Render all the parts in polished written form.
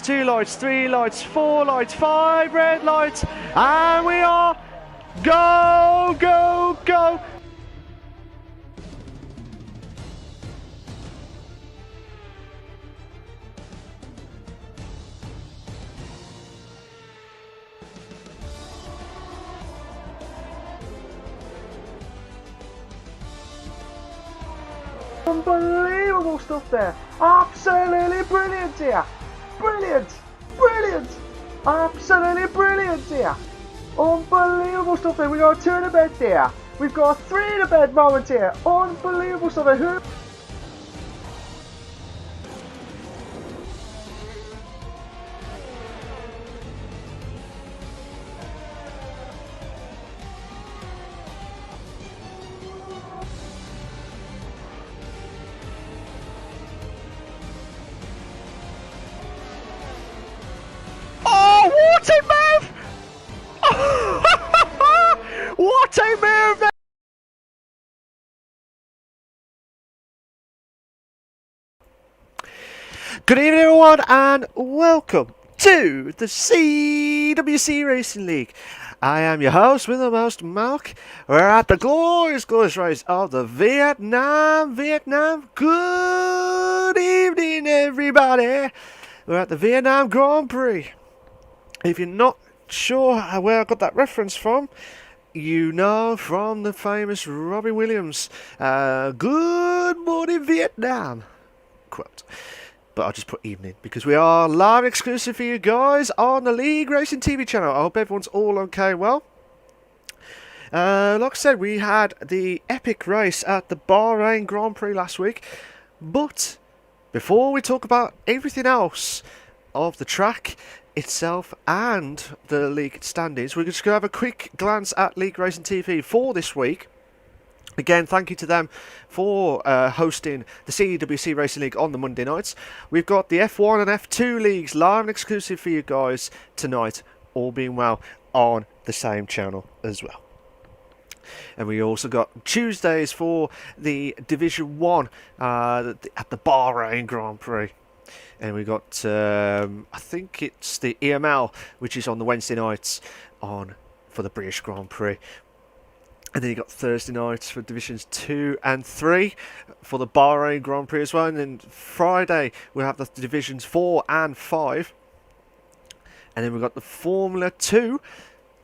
2 lights, 3 lights, 4 lights, 5 red lights, and we are go, go, go. Unbelievable stuff there. Absolutely brilliant here. Brilliant. Brilliant. Absolutely brilliant here. Unbelievable stuff there. We got 2 in the bed there. We've got 3 in the bed moment here. Unbelievable stuff there. Who? What a move! What a move! Good evening everyone and welcome to the CWC Racing League. I am your host with the most, Mark. We're at the glorious race of the Vietnam. Good evening everybody. We're at the Vietnam Grand Prix. If you're not sure where I got that reference from, you know from the famous Robbie Williams, "Good morning Vietnam" quote. But I'll just put evening because we are live exclusive for you guys on the LeagueRacing TV channel. I hope everyone's all okay well. Like I said, we had the epic race at the Bahrain Grand Prix last week. But before we talk about everything else of the track itself and the league standings, we're just going to have a quick glance at LeagueRacing TV for this week. Again, thank you to them for hosting the CWC Racing League on the Monday nights. We've got the F1 and F2 leagues live and exclusive for you guys tonight, all being well, on the same channel as well. And we also got Tuesdays for the Division 1 at the Bahrain Grand Prix. And we got, I think it's the EML, which is on the Wednesday nights for the British Grand Prix. And then you got Thursday nights for Divisions 2 and 3 for the Bahrain Grand Prix as well. And then Friday we'll have the Divisions 4 and 5. And then we've got the Formula 2,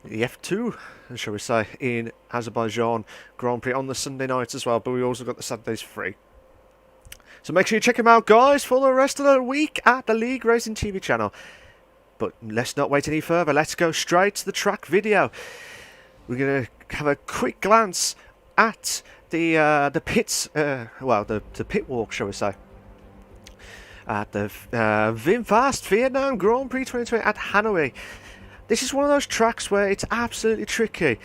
the F2, shall we say, in Azerbaijan Grand Prix on the Sunday nights as well. But we also got the Saturdays free. So make sure you check them out, guys, for the rest of the week at the LeagueRacing TV channel. But let's not wait any further. Let's go straight to the track video. We're going to have a quick glance at the pits, the pit walk, shall we say, at the VinFast Vietnam Grand Prix 2020 at Hanoi. This is one of those tracks where it's absolutely tricky,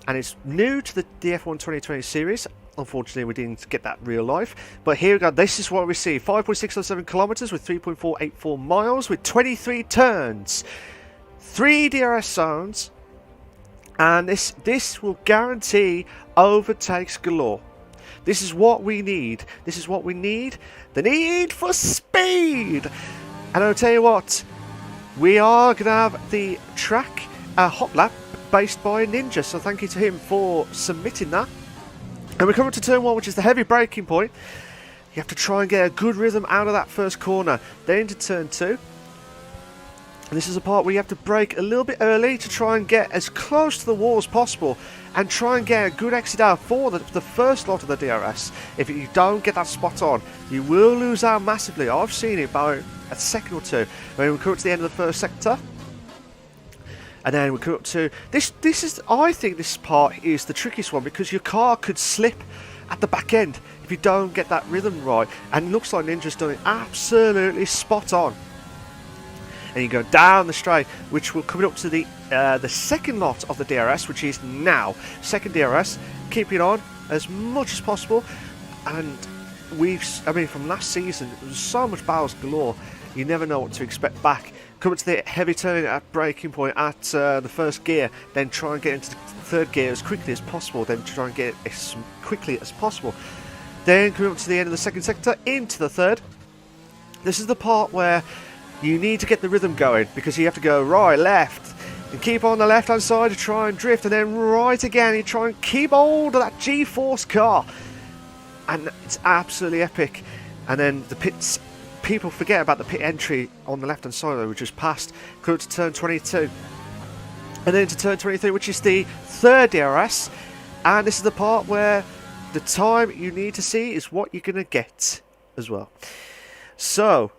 and it's new to the F1 2020 series. Unfortunately, we didn't get that real life. But here we go. This is what we see. 5.607 kilometers with 3.484 miles with 23 turns. 3 DRS zones. And this will guarantee overtakes galore. This is what we need. This is what we need. The need for speed. And I'll tell you what. We are going to have the track hot lap based by Ninja. So thank you to him for submitting that. And we come up to turn 1, which is the heavy braking point. You have to try and get a good rhythm out of that first corner. Then into turn 2. And this is a part where you have to brake a little bit early to try and get as close to the wall as possible. And try and get a good exit out for the first lot of the DRS. If you don't get that spot on, you will lose out massively. I've seen it by a second or two. When we come up to the end of the first sector. And then we come up to this is, I think this part is the trickiest one, because your car could slip at the back end if you don't get that rhythm right. And it looks like Ninja's done it absolutely spot on. And you go down the straight, which will come up to the second lot of the DRS, which is now second DRS. Keep it on as much as possible. And from last season, there was so much barrels galore. You never know what to expect back. Come to the heavy turn at braking point at the first gear, then try and get into the third gear as quickly as possible, then try and get it as quickly as possible. Then come up to the end of the second sector, into the third. This is the part where You need to get the rhythm going because you have to go right, left, and keep on the left-hand side to try and drift, and then right again. You try and keep hold of that G-force car, and it's absolutely epic. And then the pits, people forget about the pit entry on the left-hand side though, which is past. Go to turn 22, and then to turn 23, which is the third DRS. And this is the part where the time you need to see is what you're going to get as well. So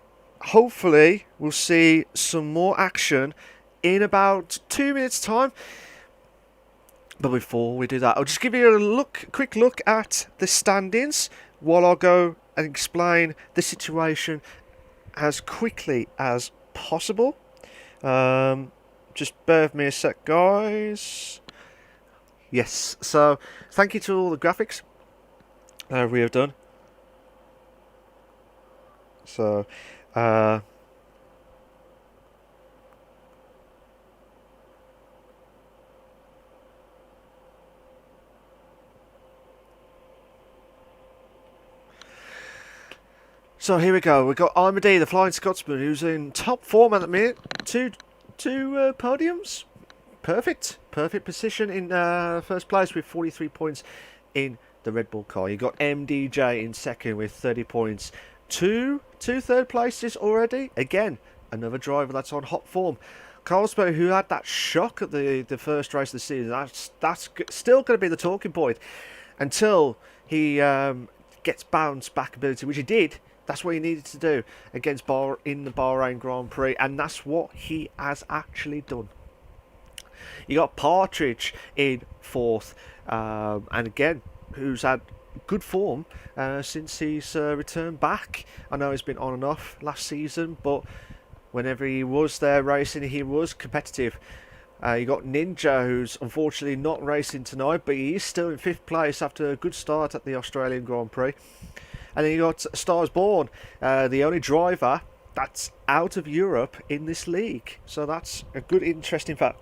hopefully we'll see some more action in about 2 minutes time. But before we do that, I'll just give you a quick look at the standings while I'll go and explain the situation as quickly as possible. Just bear with me a sec, guys. Yes, so thank you to all the graphics we have done. So so here we go. We've got Armady, the Flying Scotsman, who's in top form at the minute. Two podiums. Perfect position in first place with 43 points in the Red Bull car. You got MDJ in second with 30 points. Two third places already. Again, another driver that's on hot form. Carlsberg, who had that shock at the first race of the season, that's still going to be the talking point until he gets bounce back ability, which he did. That's what he needed to do against in the Bahrain Grand Prix, and that's what he has actually done. You got Partridge in fourth, and again, who's had good form since he's returned back. I know he's been on and off last season, but whenever he was there racing, he was competitive. You got Ninja, who's unfortunately not racing tonight, but he is still in fifth place after a good start at the Australian Grand Prix. And then you got Stars Born, the only driver that's out of Europe in this league. So that's a good, interesting fact.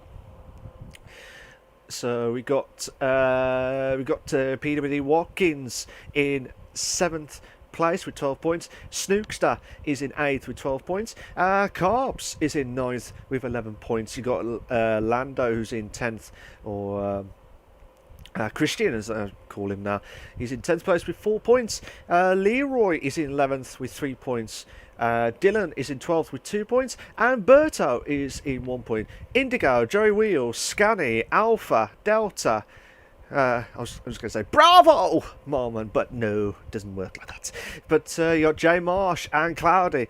So we got PWD Watkins in 7th place with 12 points. Snookster is in 8th with 12 points. Carbs is in 9th with 11 points. You got Lando, who's in 10th, or Christian, as I call him now. He's in 10th place with 4 points. Leroy is in 11th with 3 points. Dylan is in 12th with 2 points, and Berto is in 1 point. Indigo, Joey Wheels, Scanny, Alpha, Delta. I was going to say Bravo, Marmon, but no, doesn't work like that. But you got Jay Marsh and Cloudy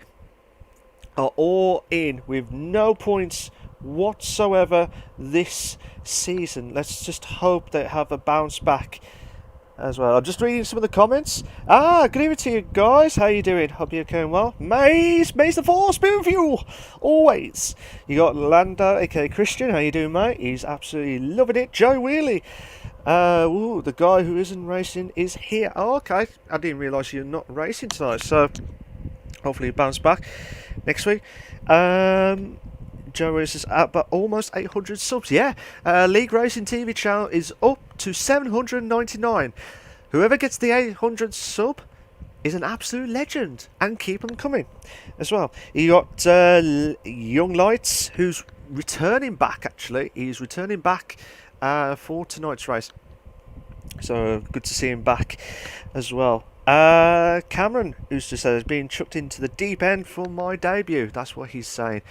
are all in with no points whatsoever this season. Let's just hope they have a bounce back as well. I'm just reading some of the comments. Good evening to you guys. How you doing? Hope you're going well. Maze the Force be with you always. You got Lando, aka Christian. How you doing, mate? He's absolutely loving it. Joe Wheelie. The guy who isn't racing is here. Oh, okay. I didn't realise you're not racing tonight. So hopefully you bounce back next week. Joe is at but almost 800 subs. Yeah, League Racing TV channel is up to 799. Whoever gets the 800 sub is an absolute legend, and keep them coming as well. You got Young Lights, who's returning back. Actually, he's returning back for tonight's race, so good to see him back as well. Cameron, who's just said, has been chucked into the deep end for my debut. That's what he's saying.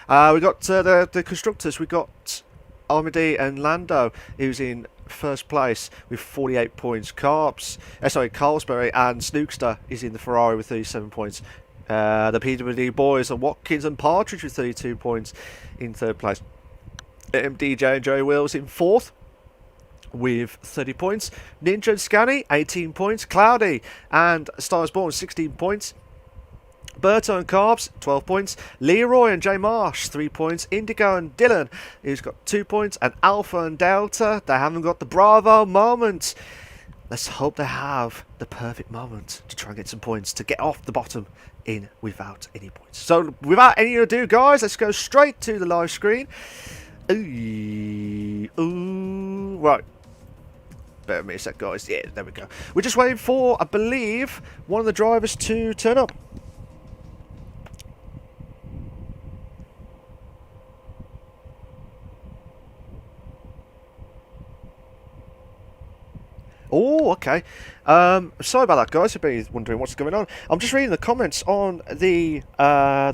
We got the constructors. We got Armady and Lando, who's in first place with 48 points. Carlsberry and Snookster is in the Ferrari with 37 points. The PWD boys are Watkins and Partridge with 32 points in third place. MDJ and Joey Wills in fourth with 30 points. Ninja and Scanny 18 points. Cloudy and Stars Born 16 points. Berto and Carbs 12 points. Leroy and J Marsh 3 points. Indigo and Dylan, who's got 2 points, and Alpha and Delta, they haven't got the Bravo moment. Let's hope they have the perfect moment to try and get some points to get off the bottom in without any points. So without any ado, guys, let's go straight to the live screen. Right. Bear with me a sec, guys. Yeah, there we go. We're just waiting for, I believe, one of the drivers to turn up. Oh, okay. Sorry about that, guys. You've been wondering what's going on. I'm just reading the comments on the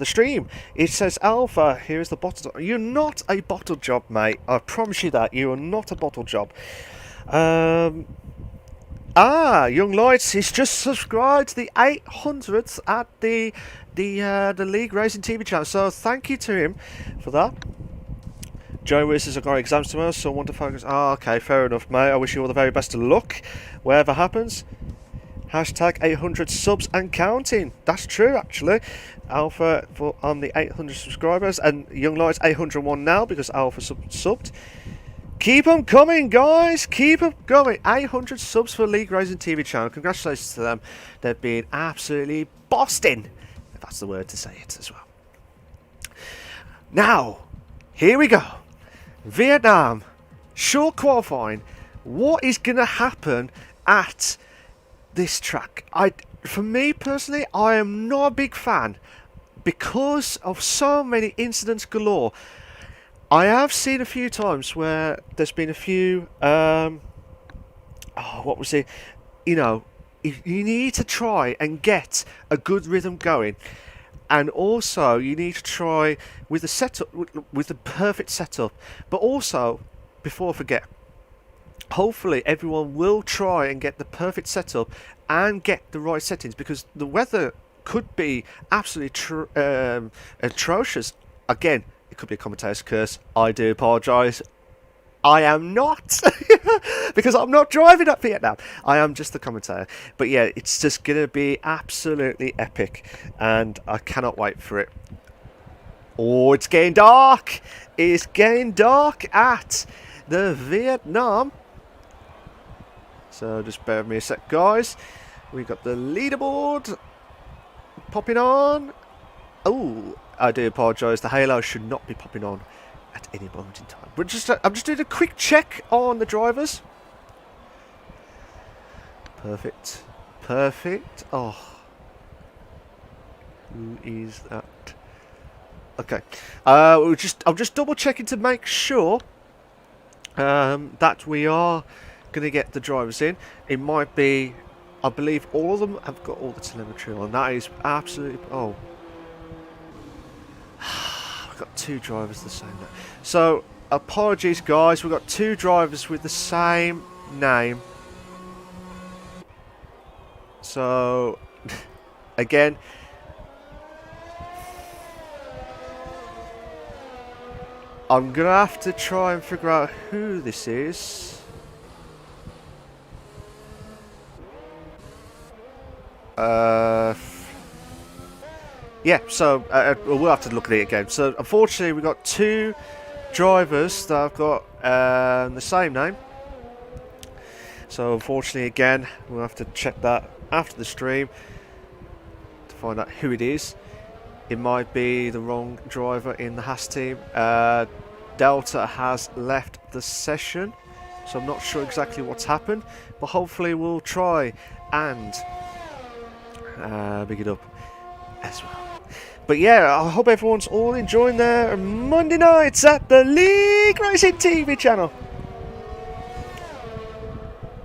stream. It says, Alpha, here's the bottle. You're not a bottle job, mate. I promise you that. You are not a bottle job. Young Lights, he's just subscribed to the 800th at the LeagueRacing TV channel. So thank you to him for that. Joe Willis has got exams tomorrow, so I want to focus. Okay, fair enough, mate. I wish you all the very best of luck, wherever happens. Hashtag 800 subs and counting. That's true, actually. Alpha on the 800 subscribers, and Young Lights 801 now because Alpha subbed. Keep them coming, guys. Keep them coming. 800 subs for LeagueRacing TV channel. Congratulations to them. They've been absolutely bossing, if that's the word to say it as well. Now, here we go. Vietnam, short qualifying. What is going to happen at this track? For me personally, I am not a big fan because of so many incidents galore. I have seen a few times where there's been a few. What was it? You know, you need to try and get a good rhythm going. And also, you need to try with the setup, with the perfect setup. But also, before I forget, hopefully everyone will try and get the perfect setup and get the right settings, because the weather could be absolutely atrocious. Again, it could be a commentator's curse. I do apologise. I am not, because I'm not driving up Vietnam. I am just the commentator. But yeah, it's just going to be absolutely epic, and I cannot wait for it. Oh, it's getting dark. It's getting dark at the Vietnam. So just bear with me a sec, guys. We got the leaderboard popping on. Oh, I do apologise. The halo should not be popping on at any moment in time. I'm just doing a quick check on the drivers. Perfect. Perfect. Oh. Who is that? Okay. I'm just double checking to make sure that we are going to get the drivers in. It might be, I believe all of them have got all the telemetry on. That is absolutely, oh. We've got two drivers the same name. So, apologies guys, we've got two drivers with the same name. So, again, I'm going to have to try and figure out who this is. Yeah, so we'll have to look at it again. So unfortunately we've got two drivers that have got the same name. So unfortunately again, we'll have to check that after the stream to find out who it is. It might be the wrong driver in the Haas team. Delta has left the session, so I'm not sure exactly what's happened, but hopefully we'll try and big it up as well. But yeah, I hope everyone's all enjoying their Monday nights at the LeagueRacing TV channel.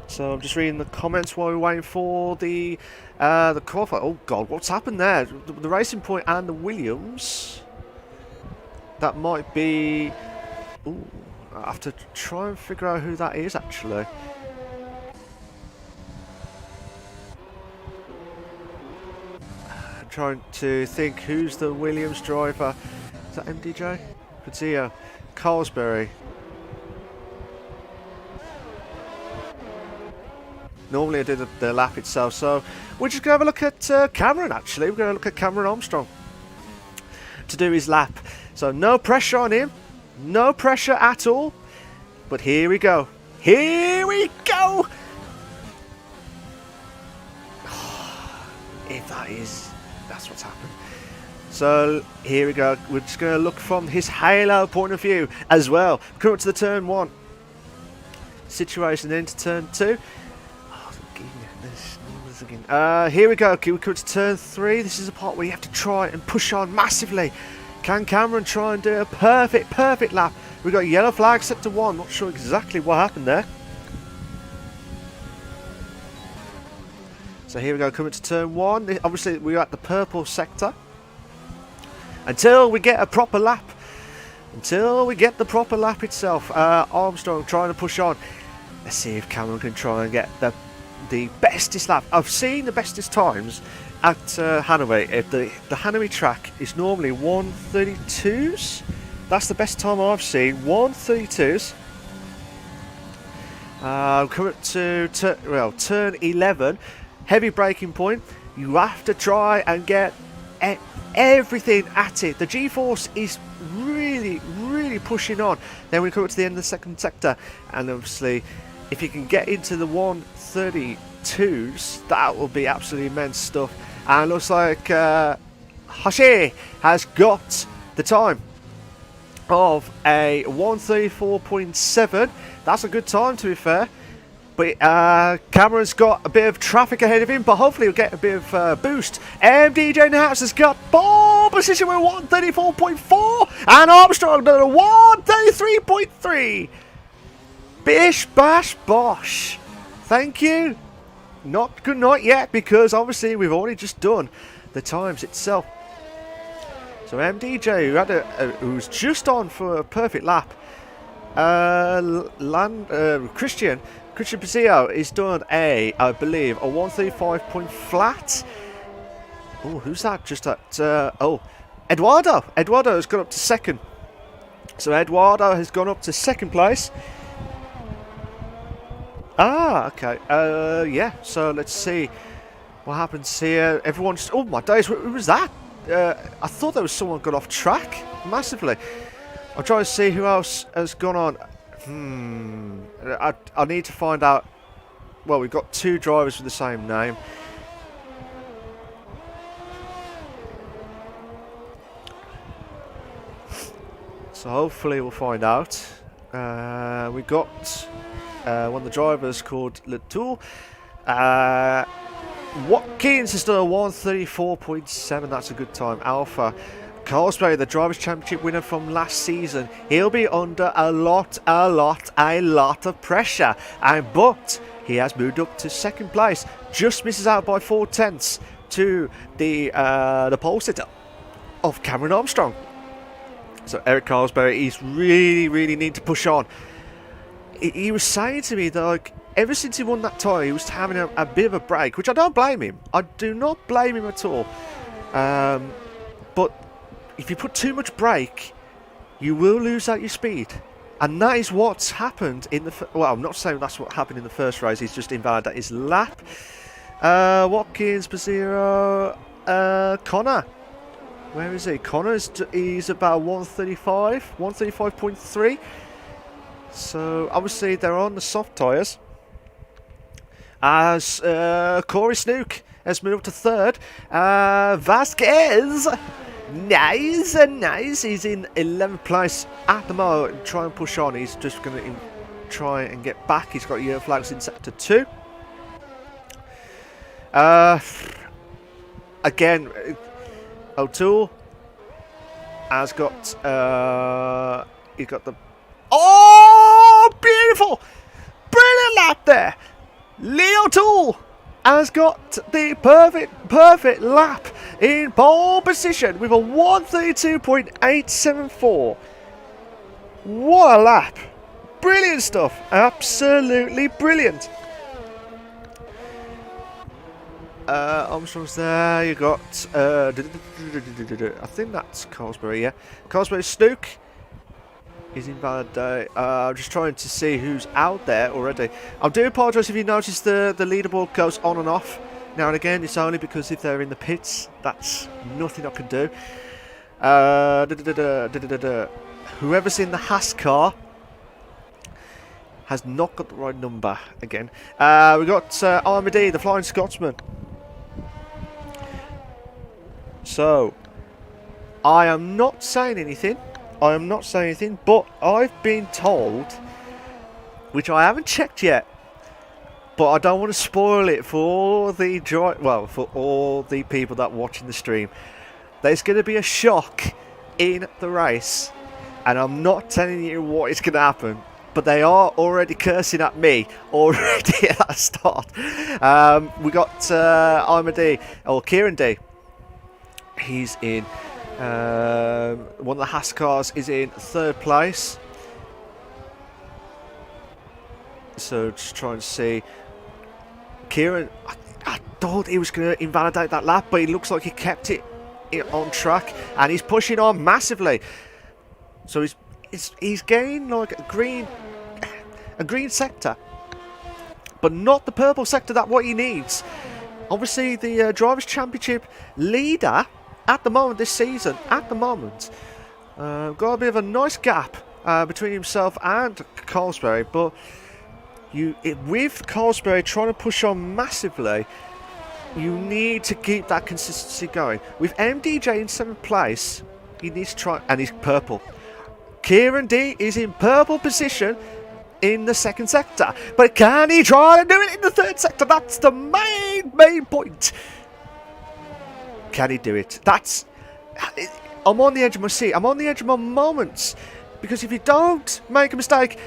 So I'm just reading the comments while we're waiting for the qualifier. Oh god, what's happened there? The Racing Point and the Williams. That might be. Ooh, I have to try and figure out who that is actually. Trying to think who's the Williams driver. Is that MDJ? Pazio. Carlsberry. Normally I do the lap itself, so we're just going to have a look at Cameron actually. We're going to look at Cameron Armstrong to do his lap. So no pressure on him. No pressure at all. But here we go. Here we go! If that is... That's what's happened. So here we go. We're just going to look from his halo point of view as well. Coming up to the turn 1 situation, into turn 2. Here we go. Okay, we come to turn 3. This is the part where you have to try and push on massively. Can Cameron try and do a perfect lap? We've got yellow flag set to 1. Not sure exactly what happened there. So here we go, coming to turn 1. Obviously, we're at the purple sector. Until we get a proper lap. Until we get the proper lap itself. Armstrong trying to push on. Let's see if Cameron can try and get the bestest lap. I've seen the bestest times at Hanoi. The Hanoi track is normally 1:32s. That's the best time I've seen. 1:32s. Coming to turn 11. Heavy braking point. You have to try and get everything at it. The G-force is really, really pushing on. Then we come up to the end of the second sector, and obviously, if you can get into the 1:32s, that will be absolutely immense stuff. And it looks like Hashi has got the time of a 1:34.7. That's a good time, to be fair. But Cameron's got a bit of traffic ahead of him, but hopefully he'll get a bit of boost. MDJ Naps has got pole position with 1:34.4, and Armstrong done a 1:33.3. Bish bash bosh. Thank you. Not good night yet, because obviously we've already just done the times itself. So MDJ, who's just on for a perfect lap. Christian Pizio is done I believe, a 1:35 point flat. Oh, who's that? Just at Eduardo. Eduardo has gone up to second. So Eduardo has gone up to second place. Okay. Yeah. So let's see what happens here. Everyone's. Oh my days! Who was that? I thought there was someone got off track massively. I'll try to see who else has gone on. I need to find out. Well, we've got 2 drivers with the same name. So hopefully we'll find out. We got one of the drivers called Latoul. Watkins has done a 1:34.7. That's a good time. Alpha. Carlsberg, the Drivers' Championship winner from last season, he'll be under a lot of pressure. But he has moved up to second place. Just misses out by 4/10 to the pole sitter of Cameron Armstrong. So Eric Carlsberg, he's really need to push on. He was saying to me that, like, ever since he won that title, he was having a bit of a break, which I don't blame him. I do not blame him at all. But if you put too much brake, you will lose out your speed. And that is what's happened in the... Well, I'm not saying that's what happened in the first race. He's just invalidated his lap. Watkins, Pazero, Connor. Where is he? He's about 1:35.3. So, obviously, they're on the soft tyres. As Corey Snook has moved up to third. Vasquez... Nice. He's in 11th place at the moment. Try and push on. He's just going to try and get back. He's got yellow flags in sector 2. Again, O'Toole has got. He's got the. Oh, beautiful! Brilliant lap there. Leo Toole has got the perfect lap in pole position with a 1:32.874. What a lap! Brilliant stuff. Absolutely brilliant. Armstrong's there. You got. I think that's Carlsberg. Yeah, Carlsberg Snook. He's invalid. I'm just trying to see who's out there already. I do apologise if you notice the leaderboard goes on and off now and again. It's only because if they're in the pits, that's nothing I can do. Whoever's in the Haas car has not got the right number again. We got Armady, the Flying Scotsman. So, I am not saying anything. But I've been told, which I haven't checked yet, but I don't want to spoil it for all the for all the people that are watching the stream. There's going to be a shock in the race, and I'm not telling you what is going to happen. but they are already cursing at me already at the start. We got Ima D, or Kieran D. He's in one of the Haas cars is in 3rd place. So just trying to see. Kieran, I thought he was going to invalidate that lap, but it looks like he kept it on track, and he's pushing on massively. So he's gained like a green sector, but not the purple sector that what he needs. Obviously, the Drivers' Championship leader at the moment this season, got a bit of a nice gap between himself and Carlsberry, but with Carlsberry trying to push on massively, you need to keep that consistency going. With MDJ in 7th place, he needs to try, and he's purple. Kieran D is in purple position in the 2nd sector, but can he try to do it in the 3rd sector? That's the main point. Can he do it? I'm on the edge of my seat. I'm on the edge of my moments, because if he don't make a mistake,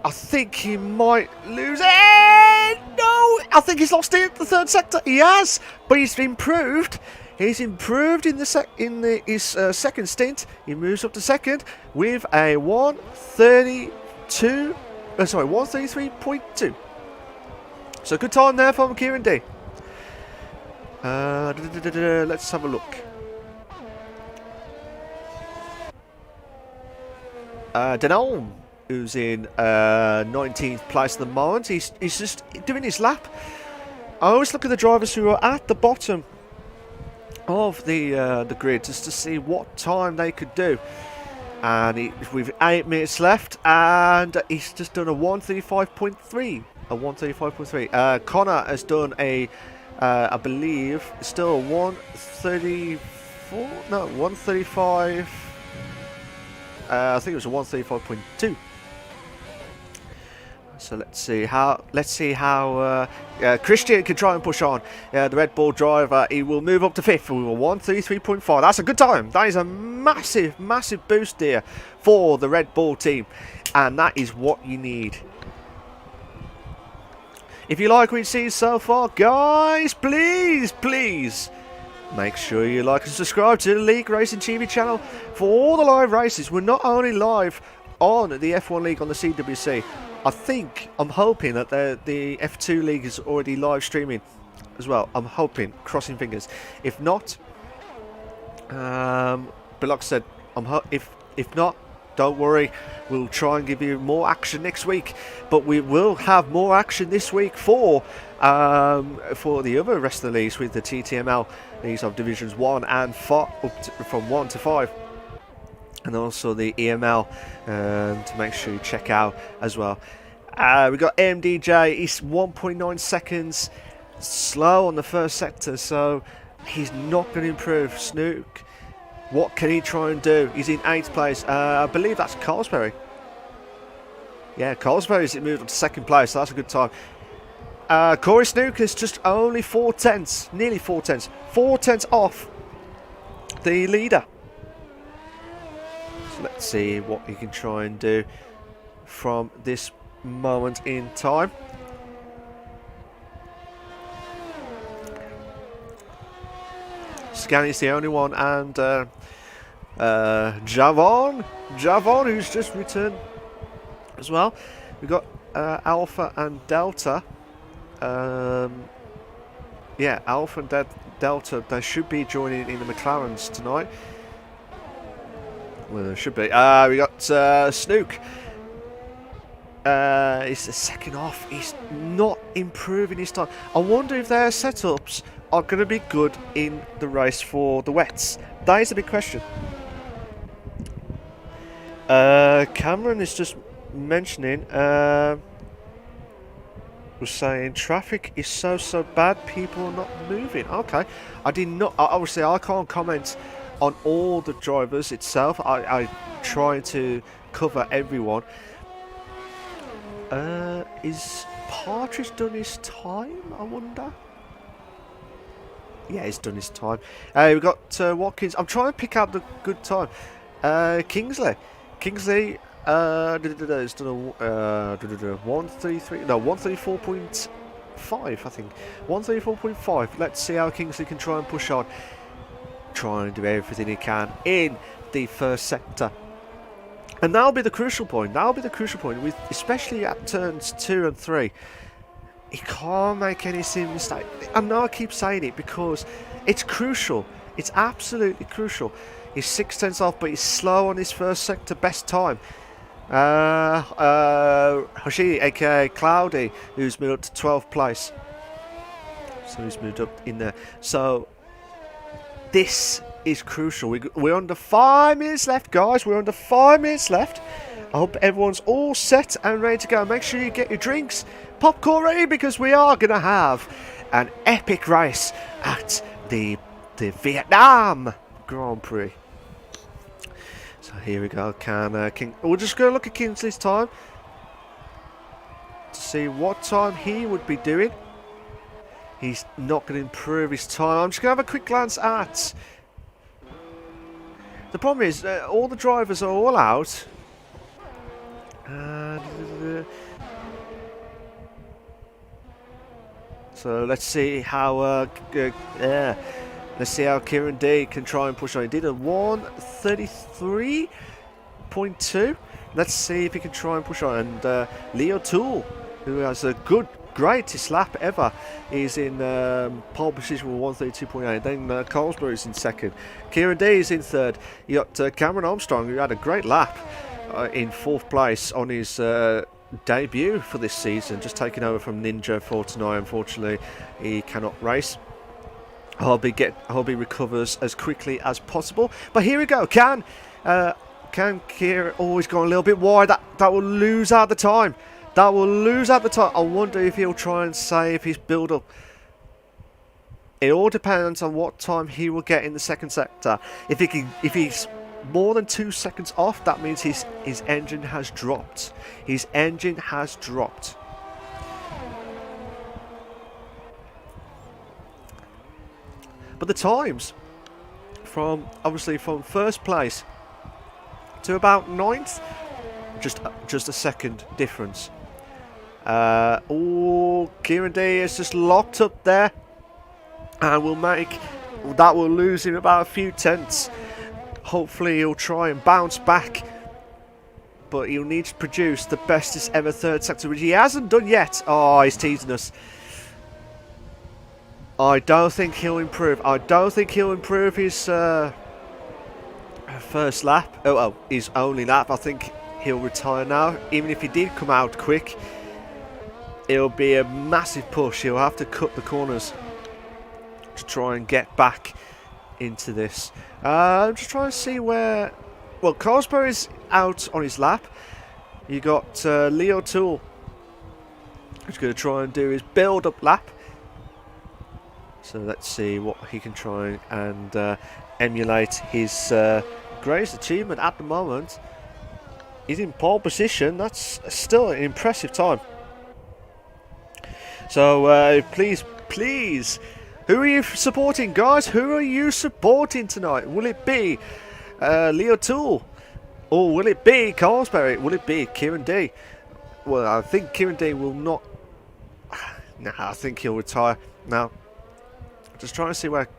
I think he might lose it. No, I think he's lost it. The 3rd sector. He has, but he's improved. He's improved in his 2nd stint. He moves up to 2nd with a 133.2. So good time there from Kieran D. Let's have a look. Denholm, who's in 19th place at the moment. He's just doing his lap. I always look at the drivers who are at the bottom of the grid just to see what time they could do. And with 8 minutes left, and he's just done a 135.3. A 135.3. Connor has done I believe, still a 134. No, 135. I think it was a 135.2. So let's see how Christian can try and push on. The Red Bull driver, he will move up to 5th with a 133.5. That's a good time. That is a massive boost here for the Red Bull team, and that is what you need. If you like what you see so far, guys, please make sure you like and subscribe to the LeagueRacing TV channel for all the live races. We're not only live on the F1 League on the CWC. I'm hoping that the F2 League is already live streaming as well. I'm hoping, crossing fingers. If not, but like I said, if not, don't worry. We'll try and give you more action next week. But we will have more action this week for the other rest of the leagues with the TTML. These are divisions 1 and 4, from 1 to 5. And also the EML to make sure you check out as well. We've got MDJ. He's 1.9 seconds slow on the 1st sector, so he's not going to improve. Snook, what can he try and do? He's in 8th place. I believe that's Carlsberry. Yeah, Carlsberry's moved up to 2nd place, so that's a good time. Corey Snook is just only 4 tenths, nearly 4 tenths. 4 tenths off the leader. So let's see what he can try and do from this moment in time. Scanny's the only one, and Javon, who's just returned as well. We've got Alpha and Delta. Yeah, Alpha and Delta, they should be joining in the McLarens tonight. Well, there should be. We got Snook. He's the 2nd off. He's not improving his time. I wonder if their setups are going to be good in the race for the wets. That is a big question. Cameron is just mentioning, was saying traffic is so bad, people are not moving. Okay, I did not. Obviously, I can't comment on all the drivers itself. I try to cover everyone. Is Partridge done his time, I wonder? Yeah, he's done his time. We've got Watkins. I'm trying to pick out the good time. Kingsley, It's done a 133. No, 134.5. I think 134.5. Let's see how Kingsley can try and push on. Try and do everything he can in the first sector. And that'll be the crucial point. With especially at turns 2 and 3. He can't make any silly mistake. I know I keep saying it because it's crucial. It's absolutely crucial. He's 6/10 off, but he's slow on his first sector. Best time. Hoshi, aka Cloudy, who's moved up to 12th place. So he's moved up in there. So this is crucial. We're under 5 minutes left, guys. We're under 5 minutes left. I hope everyone's all set and ready to go. Make sure you get your drinks, popcorn ready, because we are going to have an epic race at the Vietnam Grand Prix. So here we go. We'll just go look at Kingsley's time to see what time he would be doing. He's not going to improve his time. I'm just going to have a quick glance at. The problem is all the drivers are all out. So let's see how let's see how Kieran D can try and push on. He did a 1:33.2. Let's see if he can try and push on. And Leo Toole, who has a greatest lap ever, is in pole position with 1:32.8. Then Colesbury is in second. Kieran D is in third. You got Cameron Armstrong, who had a great lap in 4th place on his debut for this season, just taking over from Ninja for tonight. Unfortunately, he cannot race. I hope he recovers as quickly as possible. But here we go. Can Kieran always go a little bit wide? That will lose out the time. I wonder if he'll try and save his build-up. It all depends on what time he will get in the second sector. If he's more than 2 seconds off, that means his engine has dropped. But the times from first place to about 9th, just a second difference. Kieran D is just locked up there, and that will lose him about a few tenths. Hopefully he'll try and bounce back, but he'll need to produce the bestest ever third sector, which he hasn't done yet. Oh, he's teasing us. I don't think he'll improve. His first lap. His only lap. I think he'll retire now. Even if he did come out quick, it'll be a massive push. He'll have to cut the corners to try and get back into this. I'm just trying to see where. Well, Colesbury's out on his lap. You got Leo Toole, who's going to try and do his build-up lap. So let's see what he can try and emulate his greatest achievement at the moment. He's in pole position. That's still an impressive time. So please, who are you supporting, guys? Who are you supporting tonight? Will it be Leo Toole? Or will it be Colesbury? Will it be Kieran D? Well, I think Kieran D will not. Nah, I think he'll retire now. Just trying to see where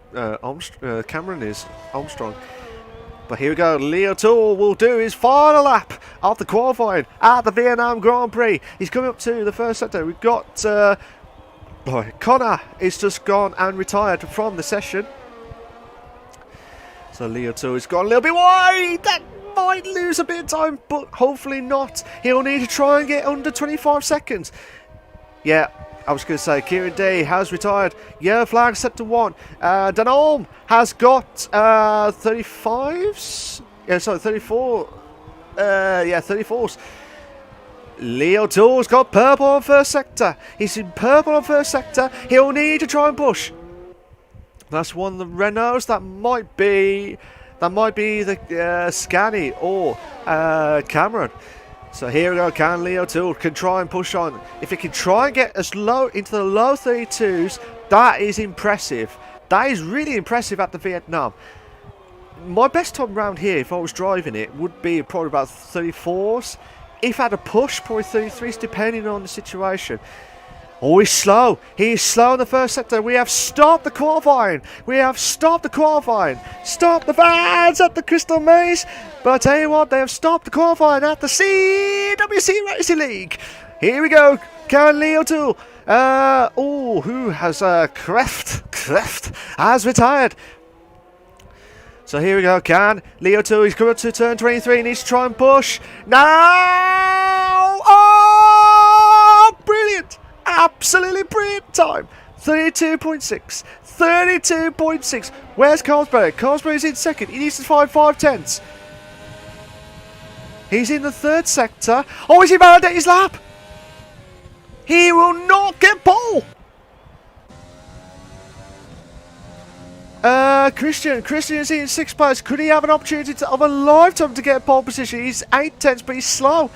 Cameron is, Armstrong. But here we go. Leo Toole will do his final lap of the qualifying at the Vietnam Grand Prix. He's coming up to the first sector. We've got Connor is just gone and retired from the session. So Leo Toole has gone a little bit wide. That might lose a bit of time, but hopefully not. He'll need to try and get under 25 seconds. Yeah. I was going to say, Kieran D has retired. Yellow flag set to 1. Dan Olm has got 35s. Yeah, sorry, 34. 34s. Leo Toole's got purple on first sector. He's in purple on first sector. He'll need to try and push. That's one of the Renaults. That might be the Scani or Cameron. So here we go. Can Leo Toole can try and push on. If he can try and get as low into the low 32s, that is impressive. That is really impressive at the Vietnam. my best time round here, if I was driving it, would be probably about 34s. If I had a push, probably 33s, depending on the situation. Oh, he's slow. He's slow in the first sector. We have stopped the qualifying. We have stopped the qualifying. Stop the fans at the Crystal Maze. But I tell you what, they have stopped the qualifying at the CWC Racing League. Here we go. Karen Lee O'Toole. Who has Kreft has retired. So here we go, Can Leo 2, he's coming up to turn 23, he needs to try and push. Now! Oh! Brilliant! Absolutely brilliant time. 32.6. 32.6. Where's Carlsberg? Carlsberg's in second. He needs to find 5/10. He's in the third sector. Oh, is he validate his lap? He will not get pole. Christian is in 6th place. Could he have an opportunity of a lifetime to get pole position? He's 8/10, but he's slow.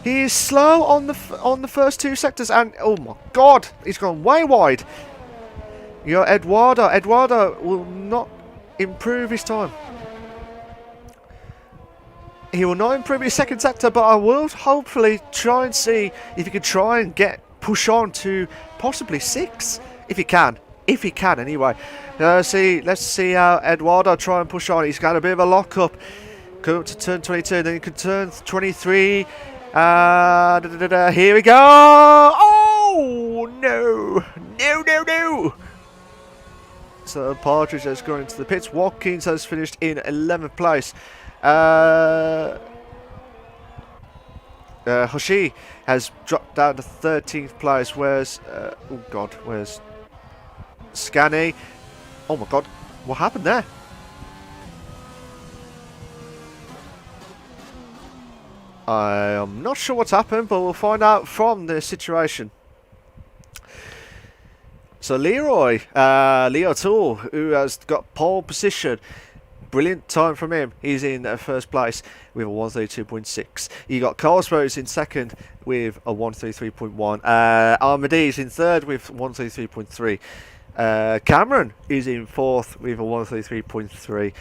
He is slow on the first 2 sectors, and oh my God, he's gone way wide. You got Eduardo. Eduardo will not improve his time. He will not improve his second sector, but I will hopefully try and see if he can try and push on to possibly 6, if he can. If he can, anyway. Let's see how Eduardo try and push on. He's got a bit of a lock up. Go up to turn 22, then he can turn 23. Here we go. Oh no! No! So Partridge has gone into the pits. Watkins has finished in 11th place. Hoshi has dropped down to 13th place. Where's where's Scanny? Oh my God, what happened there? I am not sure what's happened, but we'll find out from the situation. So Leo O'Toole, who has got pole position, brilliant time from him. He's in first place with a 132.6. You got Carlsberg in second with a 133.1. Armadies in third with 133.3. Cameron is in 4th with a 133.3.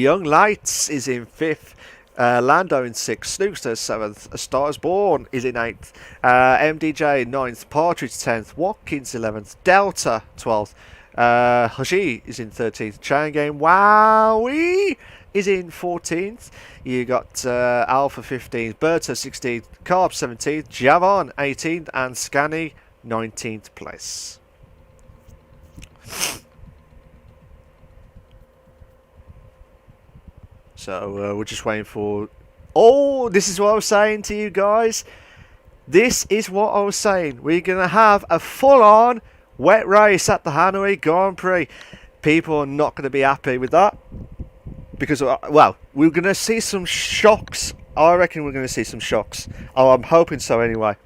Young Lights is in 5th. Lando in 6th, Snookster 7th, A Star is Born is in 8th, MDJ 9th, Partridge 10th, Watkins 11th, Delta 12th, Hoshi is in 13th, Chain Game Wowie is in 14th, you got Alpha 15th, Berta 16th, Carb 17th, Javon 18th, and Scanny 19th place. So we're just waiting for... Oh, this is what I was saying to you guys. This is what I was saying. We're going to have a full-on wet race at the Hanoi Grand Prix. People are not going to be happy with that. Because, well, we're going to see some shocks. I reckon we're going to see some shocks. Oh, I'm hoping so anyway.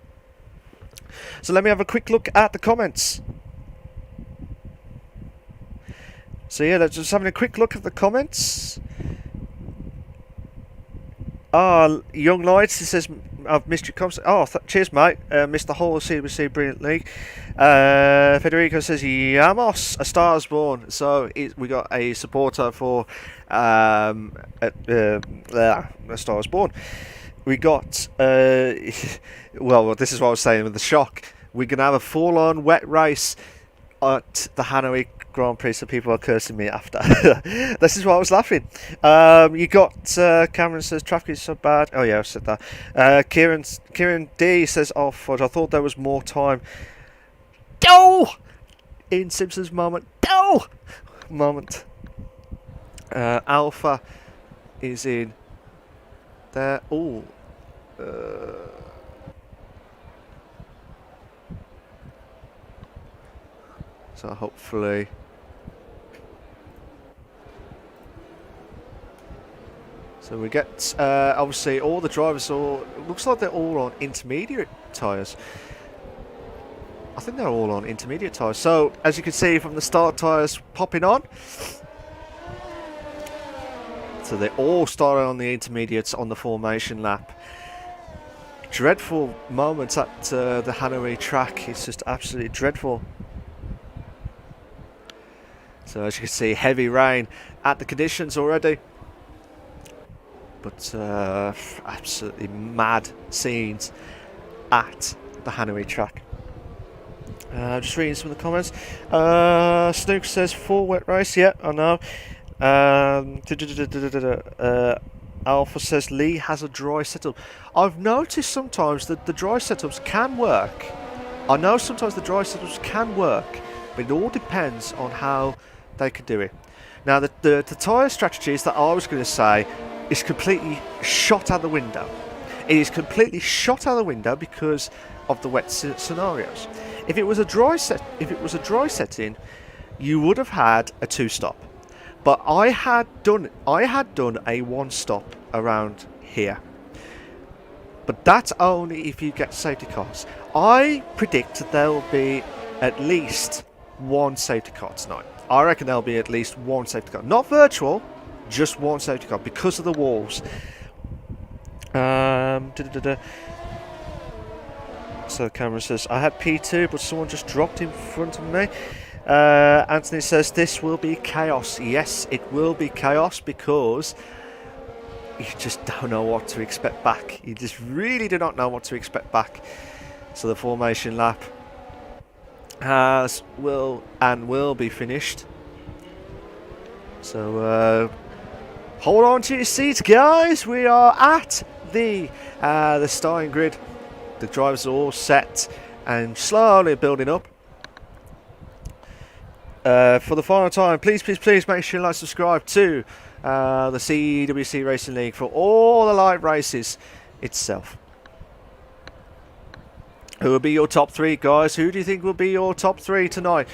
So let me have a quick look at the comments. So yeah, let's just having a quick look at the comments. Young Lights, he says, I've missed your comments. Oh, cheers, mate. Missed the whole CWC brilliantly. Federico says, Yamos, A Star is Born. So we got a supporter for A Star is Born. We got, well, this is what I was saying with the shock. We're going to have a full-on wet race at the Hanoi Grand Prix, so people are cursing me after. This is why I was laughing. You got Cameron says traffic is so bad. Oh yeah, I said that. Kieran D says, oh fudge, I thought there was more time. Oh! In Simpsons moment. Oh! Moment. Alpha is in there. Oh. So hopefully. So we get, obviously, all the drivers looks like they're all on intermediate tyres. I think they're all on intermediate tyres. So, as you can see from the start tyres popping on. So they all started on the intermediates on the formation lap. Dreadful moments at the Hanoi track. It's just absolutely dreadful. So as you can see, heavy rain at the conditions already. But absolutely mad scenes at the Hanoi track. Just reading some of the comments. Snook says 4 wet race. Yeah, I know. Alpha says Lee has a dry setup. I've noticed sometimes that the dry setups can work. I know sometimes the dry setups can work, but it all depends on how they can do it. Now, the tyre strategies that I was going to say is completely shot out the window. It is completely shot out the window because of the wet scenarios. If it was a dry setting, you would have had a 2-stop. But I had done a 1-stop around here. But that's only if you get safety cars. I predict there will be at least 1 safety car tonight. I reckon there'll be at least 1 safety car. Not virtual, just 1 safety car because of the walls. So Cameron says, I had P2, but someone just dropped in front of me. Anthony says, this will be chaos. Yes, it will be chaos because you just don't know what to expect back. You just really do not know what to expect back. So the formation lap will be finished. So hold on to your seats, guys. We are at the starting grid. The drivers are all set and slowly building up. For the final time, please make sure you like, subscribe to the CWC Racing League for all the live races itself. Who will be your top 3, guys? Who do you think will be your top 3 tonight?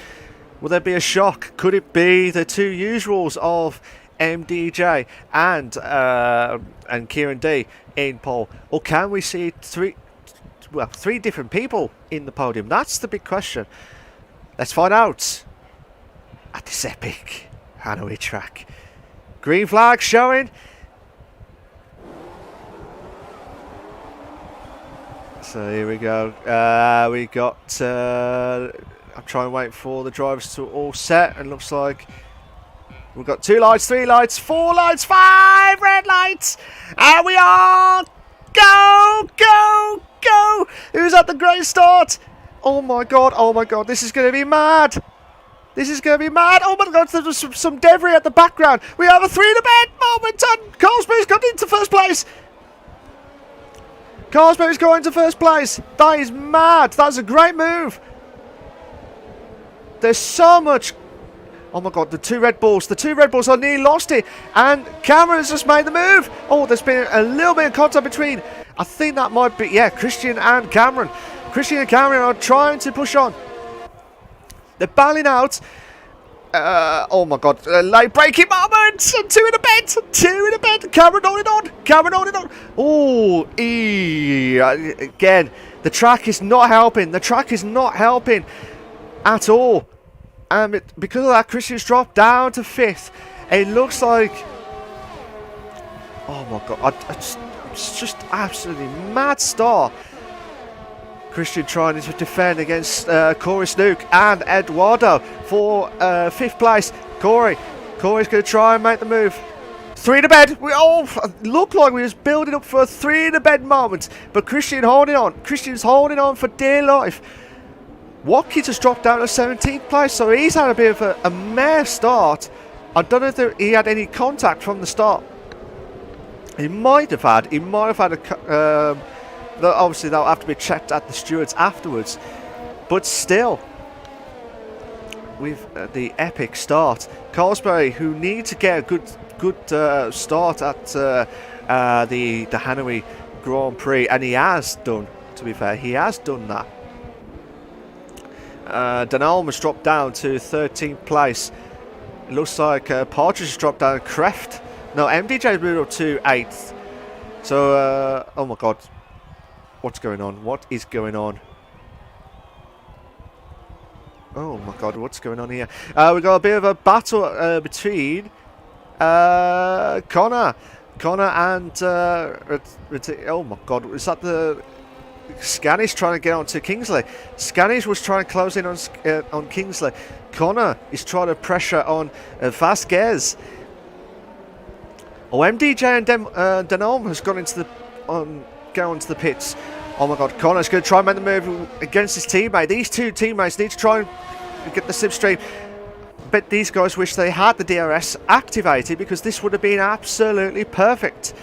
Will there be a shock? Could it be the 2 usuals of MDJ and Kieran D in pole, or can we see 3 different people in the podium? That's the big question. Let's find out at this epic Hanoi track. Green flag showing. So here we go. We got. I'm trying to wait for the drivers to all set, and looks like we've got 2 lights, 3 lights, 4 lights, 5 red lights, and we are go, go, go. Who's at the great start? Oh my god! This is going to be mad. This is going to be mad. Oh my god, there's some debris at the background. We have a 3-to-bed moment, and Carlsberg's got into first place. Carlsberg's going to first place. That is mad. That's a great move. There's so much. Oh my god, the 2 Red Bulls. The 2 Red Bulls are nearly lost it. And Cameron's just made the move. Oh, there's been a little bit of contact between. I think that might be, yeah, Christian and Cameron. Christian and Cameron are trying to push on. They're battling out. Oh my god, late braking moment. 2 in a bed. 2 in a bed. Cameron holding on. Cameron holding on. Oh, again, the track is not helping. The track is not helping at all. And because of that, Christian's dropped down to 5th. It looks like, oh my god, it's just absolutely mad start. Christian trying to defend against Corey Snook and Eduardo for 5th place. Corey's going to try and make the move. 3 to bed. We all look like we was building up for a 3 to bed moment, but Christian holding on. Christian's holding on for dear life. Watkins has dropped down to 17th place, so he's had a bit of a mare start. I don't know if he had any contact from the start. He might have had a. Obviously, that'll have to be checked at the stewards afterwards. But still, with the epic start, Carlsberg, who need to get a good start at the Hanoi Grand Prix, and he has done. To be fair, he has done that. Danalm has dropped down to 13th place. It looks like Partridge has dropped down. Kreft. No, MDJ's moved up to 8th. So, oh my god. What's going on? What is going on? Oh my god, what's going on here? We've got a bit of a battle between Connor and oh my god, is that the Scanish trying to get onto Kingsley? Scanish was trying to close in on Kingsley. Connor is trying to pressure on Vasquez. Oh, MDJ and Denholm has gone into the go into the pits. Oh my God, Connor's going to try and make the move against his teammate. These two teammates need to try and get the slipstream. But these guys wish they had the DRS activated, because this would have been absolutely perfect.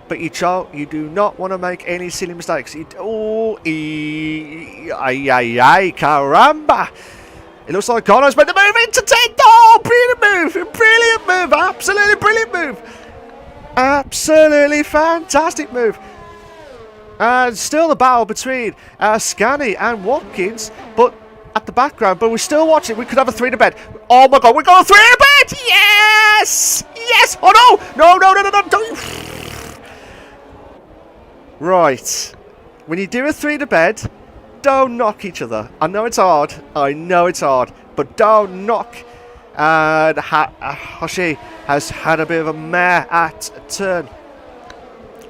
But you do not want to make any silly mistakes. Caramba! It looks like Connor's made the move into 10. Oh, brilliant move! Brilliant move! Absolutely brilliant move! Absolutely fantastic move! And still the battle between Scanny and Watkins, but at the background, but we're still watching. We could have a 3 to bed. Oh my God, we got a 3 to bed! Yes! Yes! Oh no! No, no, no, no, no! Don't. Right. When you do a 3 to bed, don't knock each other. I know it's hard. I know it's hard. But don't knock. And Hoshi has had a bit of a mare at turn. I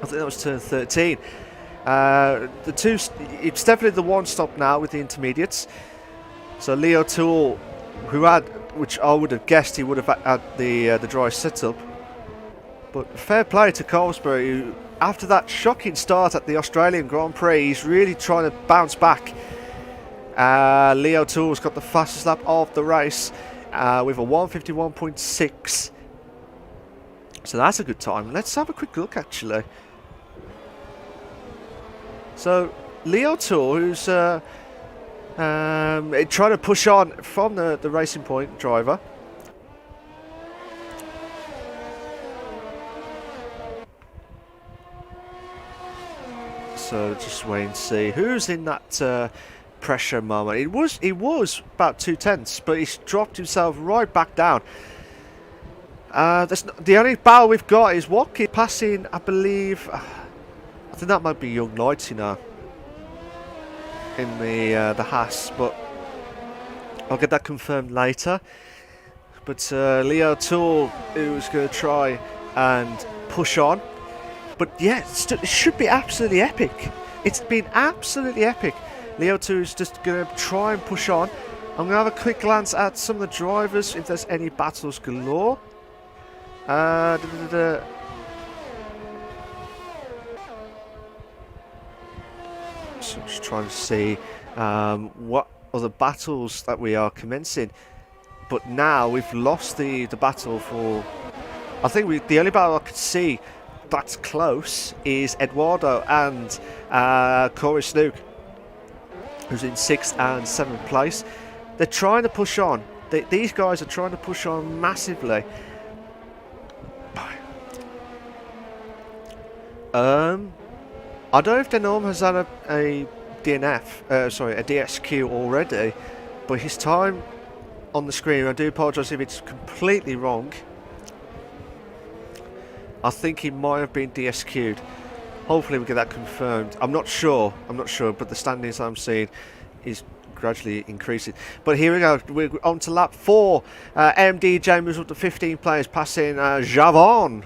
think that was turn 13. It's definitely the one stop now with the intermediates. So Leo Tool, which I would have guessed he would have had the dry setup. But fair play to Colesbury, who, after that shocking start at the Australian Grand Prix, he's really trying to bounce back. Leo Tool's got the fastest lap of the race with a 1:51.6. So that's a good time. Let's have a quick look, actually. So Leo Tool, who's trying to push on from the Racing Point driver. So just wait and see who's in that pressure moment. It was about 2/10, but he's dropped himself right back down. The only battle we've got is Watkins passing, I believe. I think that might be Young Lights, you know, in the Haas, but I'll get that confirmed later. But Leo Tool, who's going to try and push on. But yeah, it should be absolutely epic. It's been absolutely epic. Leo 2 is just going to try and push on. I'm going to have a quick glance at some of the drivers, if there's any battles galore. So I'm just trying to see what other battles that we are commencing. But now we've lost the battle for... I think the only battle I could see that's close is Eduardo and Corey Snook, who's in 6th and 7th place. They're trying to push on. These guys are trying to push on massively. I don't know if Denorm has had a DSQ already, but his time on the screen, I do apologise if it's completely wrong. I think he might have been DSQ'd. Hopefully we get that confirmed. I'm not sure, but the standings I'm seeing is gradually increasing. But here we go, we're on to lap 4. MDJ moves up to 15 players, passing Javon.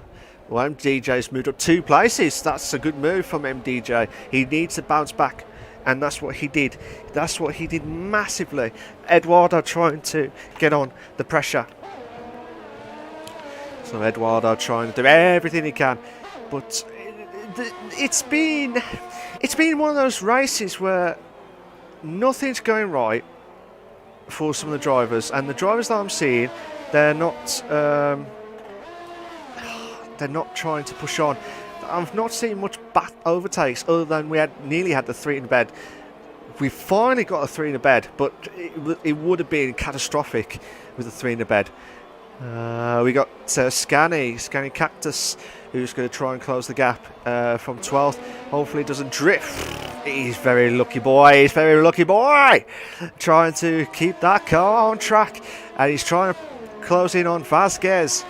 Well, MDJ's moved up 2 places. That's a good move from MDJ. He needs to bounce back, and that's what he did. That's what he did massively. Eduardo trying to get on the pressure. So Eduardo trying to do everything he can, but it's been one of those races where nothing's going right for some of the drivers, and the drivers that I'm seeing, they're not trying to push on. I've not seen much overtakes other than we nearly had the 3 in the bed. We finally got a 3 in the bed, but it would have been catastrophic with the 3 in the bed. We got Scanny Cactus, who's going to try and close the gap from 12th. Hopefully it doesn't drift. He's very lucky boy. He's very lucky boy. Trying to keep that car on track. And he's trying to close in on Vasquez.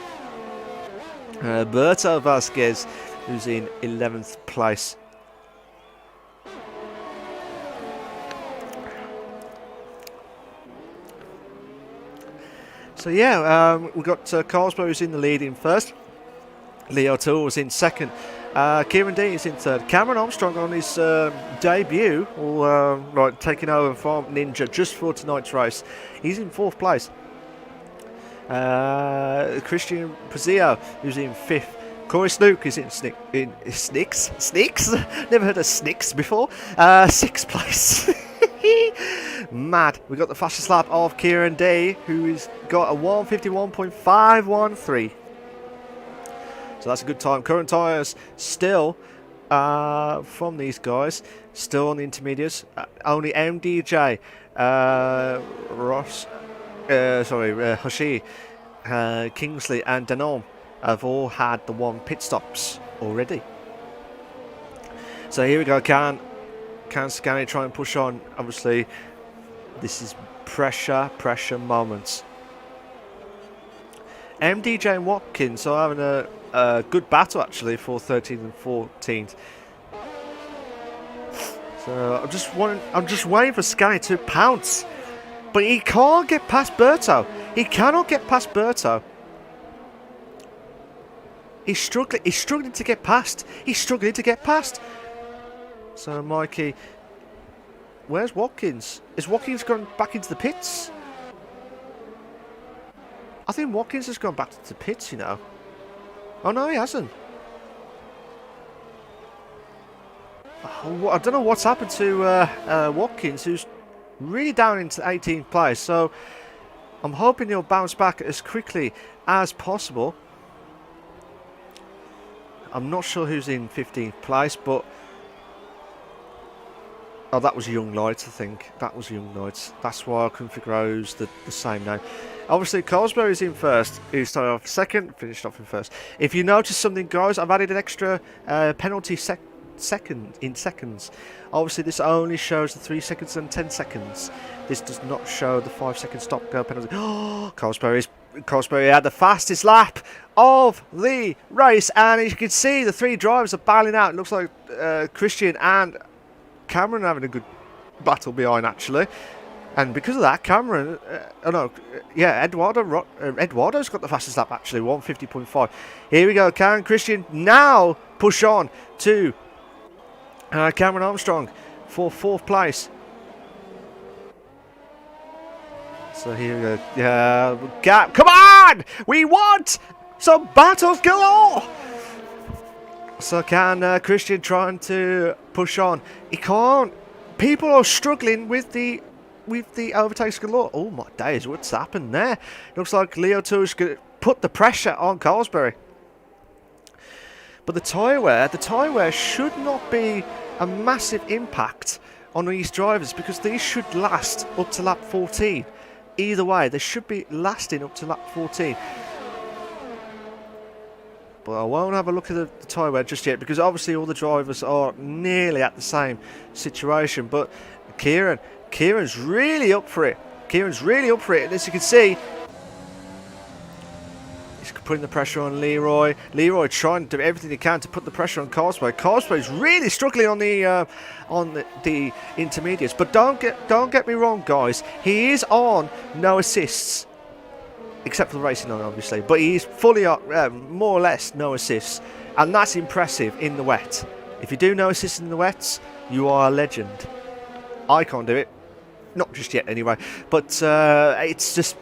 Berto Vasquez, who's in 11th place. So yeah, we've got Carlsborough, who's in the lead in first. Leo Tool was in second. Kieran D is in third. Cameron Armstrong on his debut, taking over from Ninja just for tonight's race. He's in 4th place. Christian Pazio, who's in 5th. Corey Snook is in Snicks? Never heard of Snicks before. 6th place. Mad. We got the fastest lap of Kieran Day, who's got a 151.513. So that's a good time. Current tyres still from these guys, still on the intermediates. Only MDJ, Hoshi, Kingsley and Denom have all had the 1 pit stops already. So here we go. Can Scanney try and push on? Obviously, this is pressure moments. MDJ and Watkins are having a good battle actually for 13th and 14th. So I'm just waiting for Scanney to pounce, but he can't get past Berto. He cannot get past Berto. He's struggling to get past. So Mikey, where's Watkins? Is Watkins going back into the pits? I think Watkins has gone back to the pits, you know. Oh no, he hasn't. Oh, I don't know what's happened to Watkins, who's really down into 18th place. So I'm hoping he'll bounce back as quickly as possible. I'm not sure who's in 15th place, but oh, that was Young Lights, I think. That was Young Lights. That's why I couldn't figure out who's the same name. Obviously, Colesbury's in 1st. He started off 2nd, finished off in 1st. If you notice something, guys, I've added an extra penalty seconds. Obviously, this only shows the 3 seconds and 10 seconds. This does not show the 5-second stop-go penalty. Oh, Colesbury had the fastest lap of the race, and as you can see, the 3 drivers are battling out. It looks like Christian and Cameron having a good battle behind, actually. And because of that, Cameron, Eduardo's got the fastest lap, actually, 150.5. Here we go. Can Christian now push on to Cameron Armstrong for 4th place? So here we go. Gap. Come on! We want some battles galore! So can Christian trying to push on? He can't. People are struggling with the overtakes galore. Oh my days, what's happened there? Looks like Leo Tush going to put the pressure on Colesbury. But the tyre wear should not be a massive impact on these drivers, because these should last up to lap 14. Either way, they should be lasting up to lap 14. But I won't have a look at the tyre wear just yet, because obviously all the drivers are nearly at the same situation. But Kieran's really up for it. And as you can see, he's putting the pressure on Leroy. Leroy trying to do everything he can to put the pressure on Colesbury. Colesbury's really struggling on the intermediates. But don't get me wrong, guys. He is on no assists, except for the racing on, obviously. But he's fully more or less no assists, and that's impressive in the wet. If you do no assists in the wets, you are a legend. I can't do it. Not just yet, anyway. But it's just,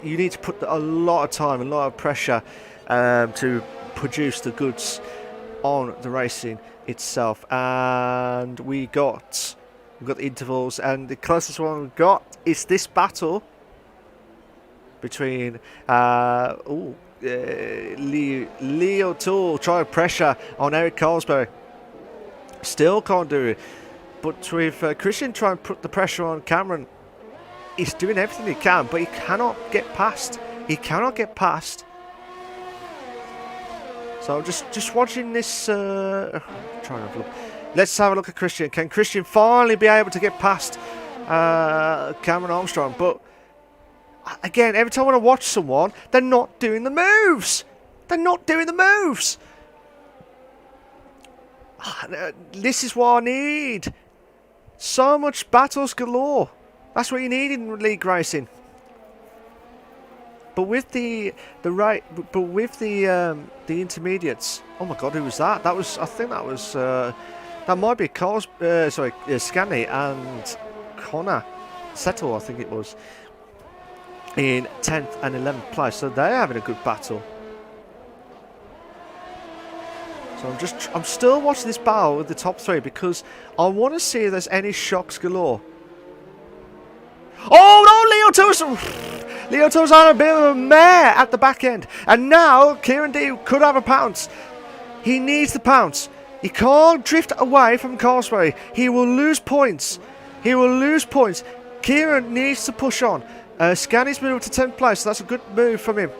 you need to put a lot of time, a lot of pressure to produce the goods on the racing itself. And we've got the intervals, and the closest one we've got is this battle between Leo Toole trying pressure on Eric Colesbury. Still can't do it. But with Christian trying to put the pressure on Cameron, he's doing everything he can, but he cannot get past. So just watching this. Trying to have a look. Let's have a look at Christian. Can Christian finally be able to get past Cameron Armstrong? But again, every time when I watch someone, they're not doing the moves. This is what I need. So much battles galore. That's what you need in league racing. But with the intermediates. Oh my God, who was that? I think that was that might be Scanney and Connor Settle, I think it was. in 10th and 11th place. So they're having a good battle. So I'm still watching this battle with the top 3 because I want to see if there's any shocks galore. Oh no, Leo 2's on a bit of a mare at the back end. And now Kieran D could have a pounce. He needs the pounce. He can't drift away from Carsberry. He will lose points. He will lose points. Kieran needs to push on. Scanny's moved to 10th place, so that's a good move from him.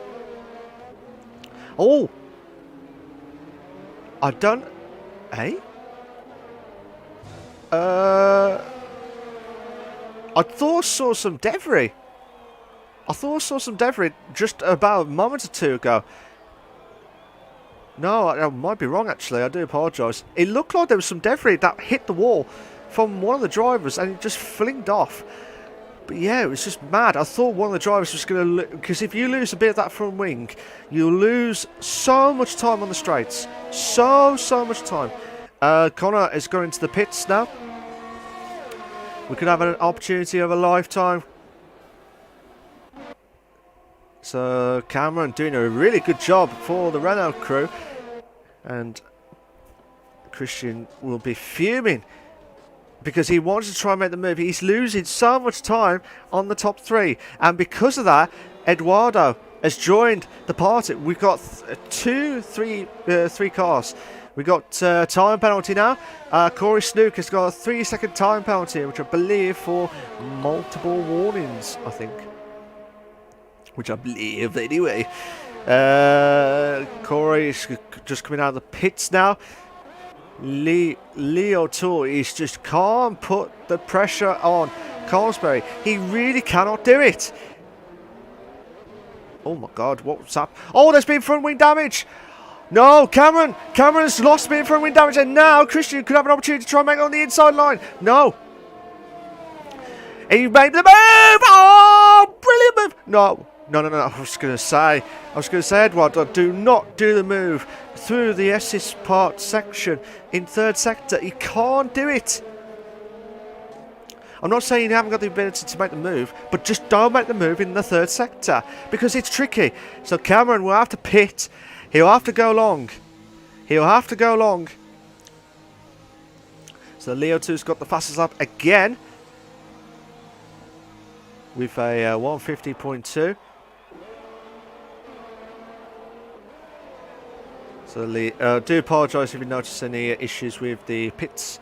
Oh! I don't... Eh? I thought I saw some debris. Just about a moment or two ago. No, I might be wrong actually, I do apologise. It looked like there was some debris that hit the wall from one of the drivers and it just flinged off. But yeah, it was just mad. I thought one of the drivers was going to... Because if you lose a bit of that front wing, you'll lose so much time on the straights. So much time. Connor is going into the pits now. We could have an opportunity of a lifetime. So Cameron doing a really good job for the Renault crew. And Christian will be fuming because he wants to try and make the move. He's losing so much time on the top 3. And because of that, Eduardo has joined the party. We've got three cars. We got time penalty now. Corey Snook has got a 3-second time penalty, which I believe for multiple warnings, I think. Which I believe anyway. Corey is just coming out of the pits now. Leo Tour is just can't put the pressure on Carsberry. He really cannot do it. Oh my god, what's that? Oh, there's been front wing damage. No, Cameron's lost bit front wing damage, and now Christian could have an opportunity to try and make it on the inside line. No. He made the move. Oh, brilliant move. No. I was going to say, Eduardo, do not do the move through the assist part section in 3rd sector. You can't do it. I'm not saying you haven't got the ability to make the move, but just don't make the move in the 3rd sector because it's tricky. So Cameron will have to pit. He'll have to go long. So Leo 2's got the fastest lap again with a 150.2. So do apologise if you notice any issues with the pits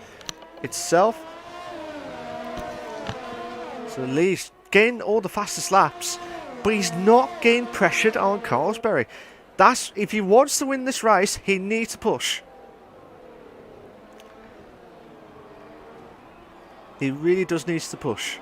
itself. So Lee's getting all the fastest laps, but he's not getting pressured on Carsberry. That's if he wants to win this race, he needs to push. He really does need to push.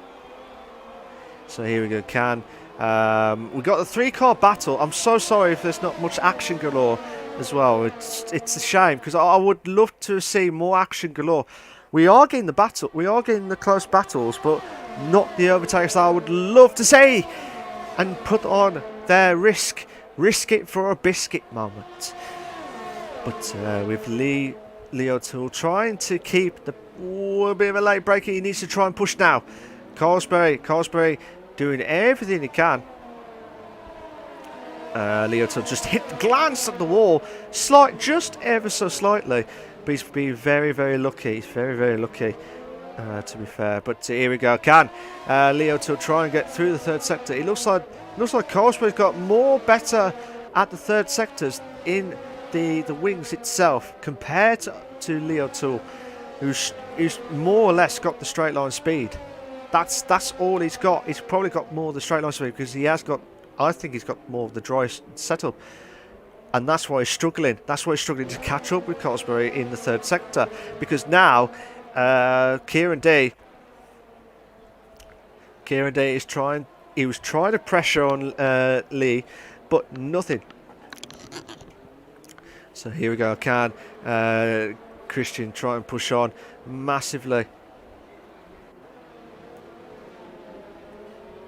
So here we go, we got the 3-car battle. I'm so sorry if there's not much action galore as well. It's a shame because I would love to see more action galore. We are getting the battle. We are getting the close battles, but not the overtakes that I would love to see. And put on their risk it for a biscuit moment. But with Leo Tool trying to keep a bit of a late breaker, he needs to try and push now. Carsberry doing everything he can. Leo Tool just glanced at the wall, just ever so slightly. But he's been very lucky. He's very lucky. To be fair, but here we go. Leo to try and get through the 3rd sector. It looks like Carsberry's got more better at the 3rd sectors in the wings itself compared to Leo Tool, who's more or less got the straight line speed. That's all he's got. He's probably got more of the straight line speed because he has got. I think he's got more of the dry setup. And that's why he's struggling. That's why he's struggling to catch up with Carsberry in the 3rd sector. Because now, Kieran D is trying. He was trying to pressure on Lee, but nothing. So here we go. Christian try and push on massively.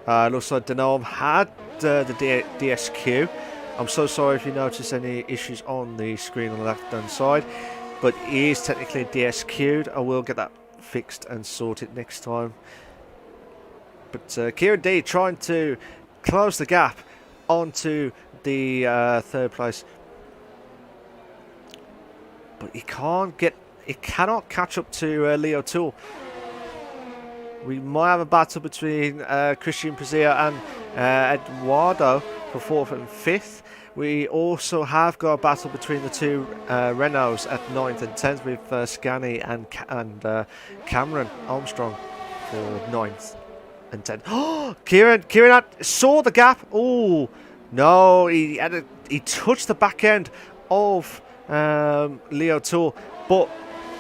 Looks like Denholm had the DSQ. I'm so sorry if you notice any issues on the screen on the left-hand side, but he is technically DSQ'd. I will get that fixed and sorted next time. But Kieran D trying to close the gap onto the 3rd place. But he cannot catch up to Leo Tool. We might have a battle between Christian Pazia and Eduardo for 4th and 5th. We also have got a battle between the 2 Renaults at 9th and 10th with Scani and Cameron Armstrong for 9th and 10th. Oh, Kieran saw the gap. Oh no, he touched the back end of Leo Tool, but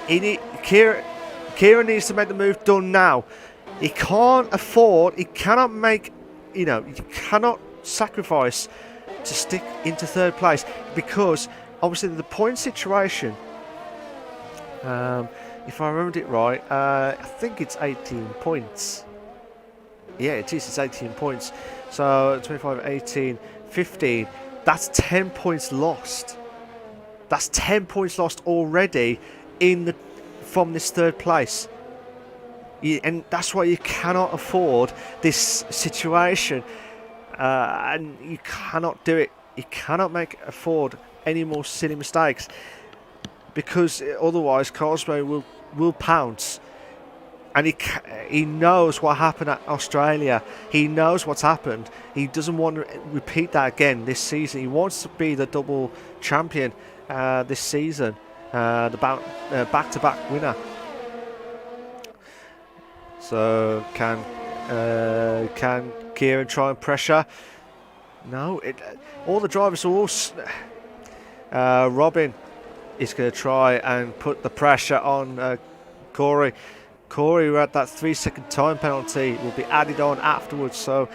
Kieran needs to make the move done now. He can't afford. He cannot make. You cannot sacrifice to stick into 3rd place, because obviously the point situation, if I remembered it right, I think it's 18 points. Yeah, it is. It's 18 points. So 25, 18, 15. That's 10 points lost. That's 10 points lost already from this 3rd place. And that's why you cannot afford this situation. And you cannot do it. You cannot afford any more silly mistakes, because otherwise Carlsberg will pounce. And he knows what happened at Australia. He knows what's happened. He doesn't want to repeat that again this season. He wants to be the double champion this season, the back-to-back winner. So can Kieran try and pressure? No, all the drivers are all. Robin is going to try and put the pressure on Corey. Corey, who had that 3-second time penalty, will be added on afterwards. So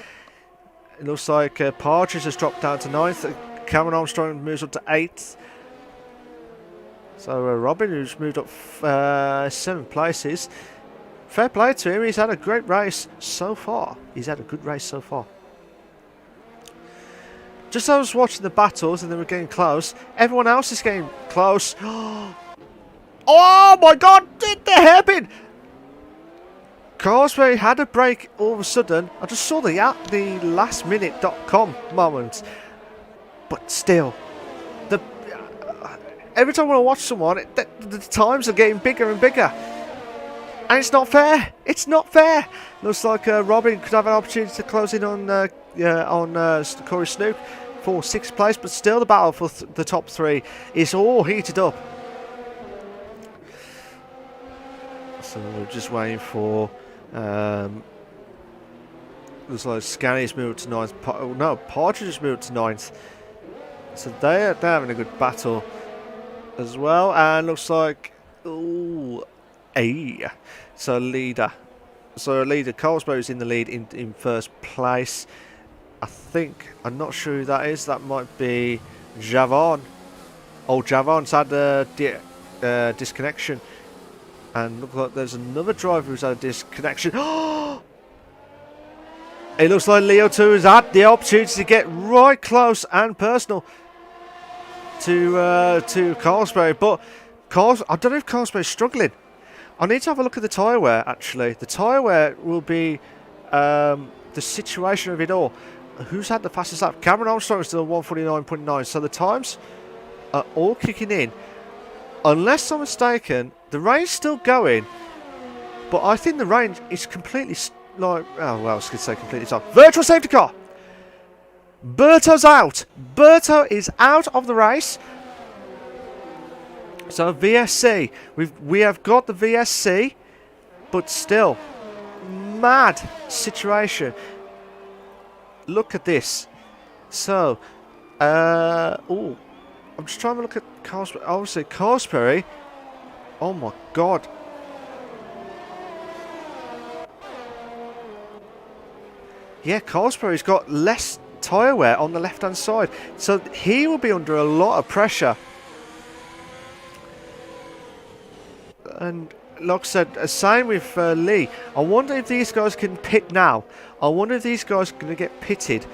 it looks like Partridge has dropped down to 9th. Cameron Armstrong moves up to 8th. So Robin, who's moved up 7 places. Fair play to him. He's had a great race so far. He's had a good race so far. Just as I was watching the battles and they were getting close, everyone else is getting close. Oh my God! The hairpin! Carsway had a break all of a sudden. I just saw the lastminute.com moment. But still, every time when I watch someone, the times are getting bigger and bigger. And it's not fair. It's not fair. Looks like Robin could have an opportunity to close in on Corey Snook for 6th place, but still the battle for the top 3 is all heated up. So we're just waiting for. Looks like Scani's moved to 9th. No, Partridge has moved to 9th. So they're having a good battle as well. And looks like. Ooh. So leader Carlsberg is in the lead in 1st place. I'm not sure who that is. That might be Javon. Oh, Javon's had a disconnection, and look like there's another driver who's had a disconnection. It looks like Leo 2 has had the opportunity to get right close and personal to Carlsberg, but I don't know if Carlsberg is struggling. I need to have a look at the tyre wear, actually. The tyre wear will be the situation of it all. Who's had the fastest lap? Cameron Armstrong is still 149.9. So the times are all kicking in. Unless I'm mistaken, the rain's still going. But I think the rain is completely, I was going to say completely stopped. Virtual safety car! Berto's out. Berto is out of the race. So VSC, we have got the VSC, but still, mad situation. Look at this. So, I'm just trying to look at Carsberry. Obviously, Carsberry. Oh my God. Yeah, Carsberry's got less tyre wear on the left-hand side, so he will be under a lot of pressure. And like I said, same with Lee. I wonder if these guys can pit now. I wonder if these guys are going to get pitted.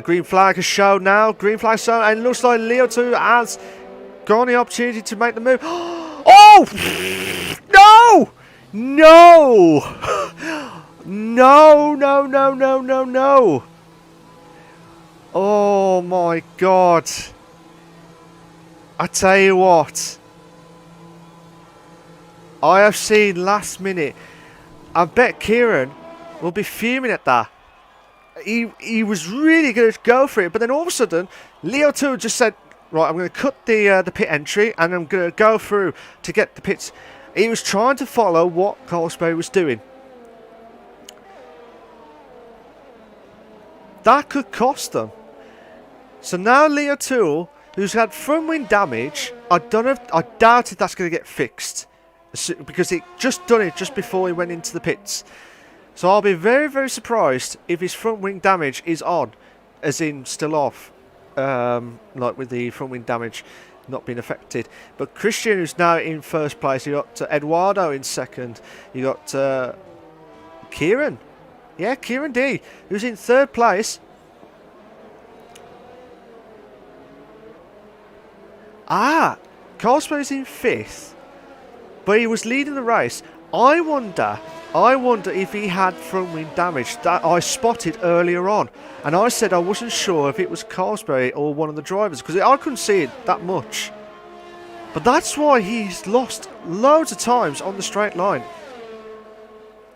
Green flag is shown now. Green flag shown. And it looks like Leo 2 has got the opportunity to make the move. Oh! No! No! No, no, no, no, no, no, no. Oh my God. I tell you what. I have seen last minute. I bet Kieran will be fuming at that. He was really going to go for it, but then all of a sudden, Leo 2 just said, right, I'm going to cut the pit entry and I'm going to go through to get the pits. He was trying to follow what Carlsberg was doing. That could cost them. So now Leo 2, who's had front wing damage, I doubt if that's going to get fixed. Because it just done it just before he went into the pits. So I'll be very, very surprised if his front wing damage is on, as in still off, like with the front wing damage not being affected. But Christian, who's now in first place, you got Eduardo in second, you got Kieran, yeah, Kieran D, who's in third place. Carlsberg's in fifth, but he was leading the race. I wonder if he had front wing damage that I spotted earlier on. And I said I wasn't sure if it was Carlsberg or one of the drivers, because I couldn't see it that much. But that's why he's lost loads of times on the straight line.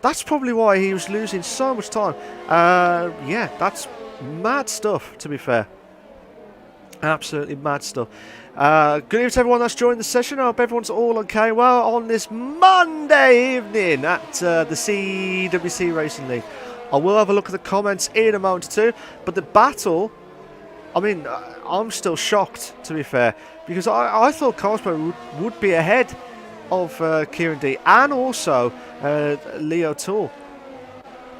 That's probably why he was losing so much time. Yeah, that's mad stuff, to be fair. Absolutely mad stuff. Good evening to everyone that's joined the session. I hope everyone's all okay. Well, on this Monday evening at the CWC Racing League. I will have a look at the comments in a moment or two. But the battle, I mean, I'm still shocked, to be fair. Because I thought Carlsberg would be ahead of Kieran D. And also Leo Tool.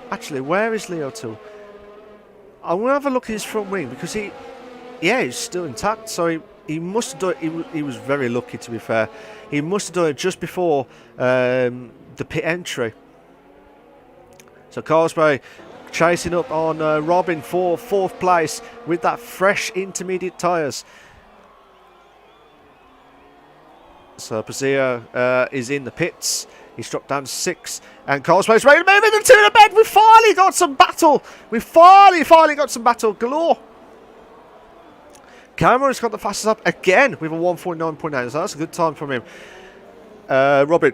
Actually, where is Leo Tool? I'm going to have a look at his front wing. Because he's still intact. So he must have done it. He was very lucky, to be fair. He must have done it just before the pit entry. So Carlsberg chasing up on Robin for fourth place with that fresh intermediate tyres. So Pazio is in the pits. He's dropped down to 6. And Carlsberg's ready to move into the bed. We've finally got some battle. We've finally got some battle galore. Cameron's got the fastest up again with a 149.9, so that's a good time from him. Robin.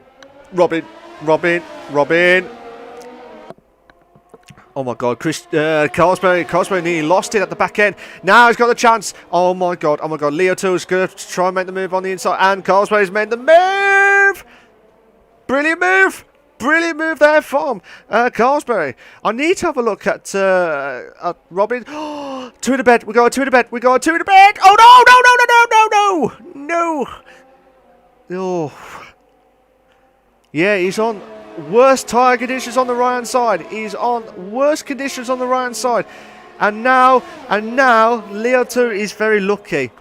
Oh my God, Carlsberg nearly lost it at the back end. Now he's got the chance. Oh my God. Leo 2 is going to try and make the move on the inside, and Carlsberg's made the move. Brilliant move there from Carlsberg. I need to have a look at Robin. Two in the bed. We're going two in the bed. Oh, no. Oh. Yeah, he's on worst tyre conditions on the right-hand side. He's on worst conditions on the right-hand side. And now, Leo 2 is very lucky.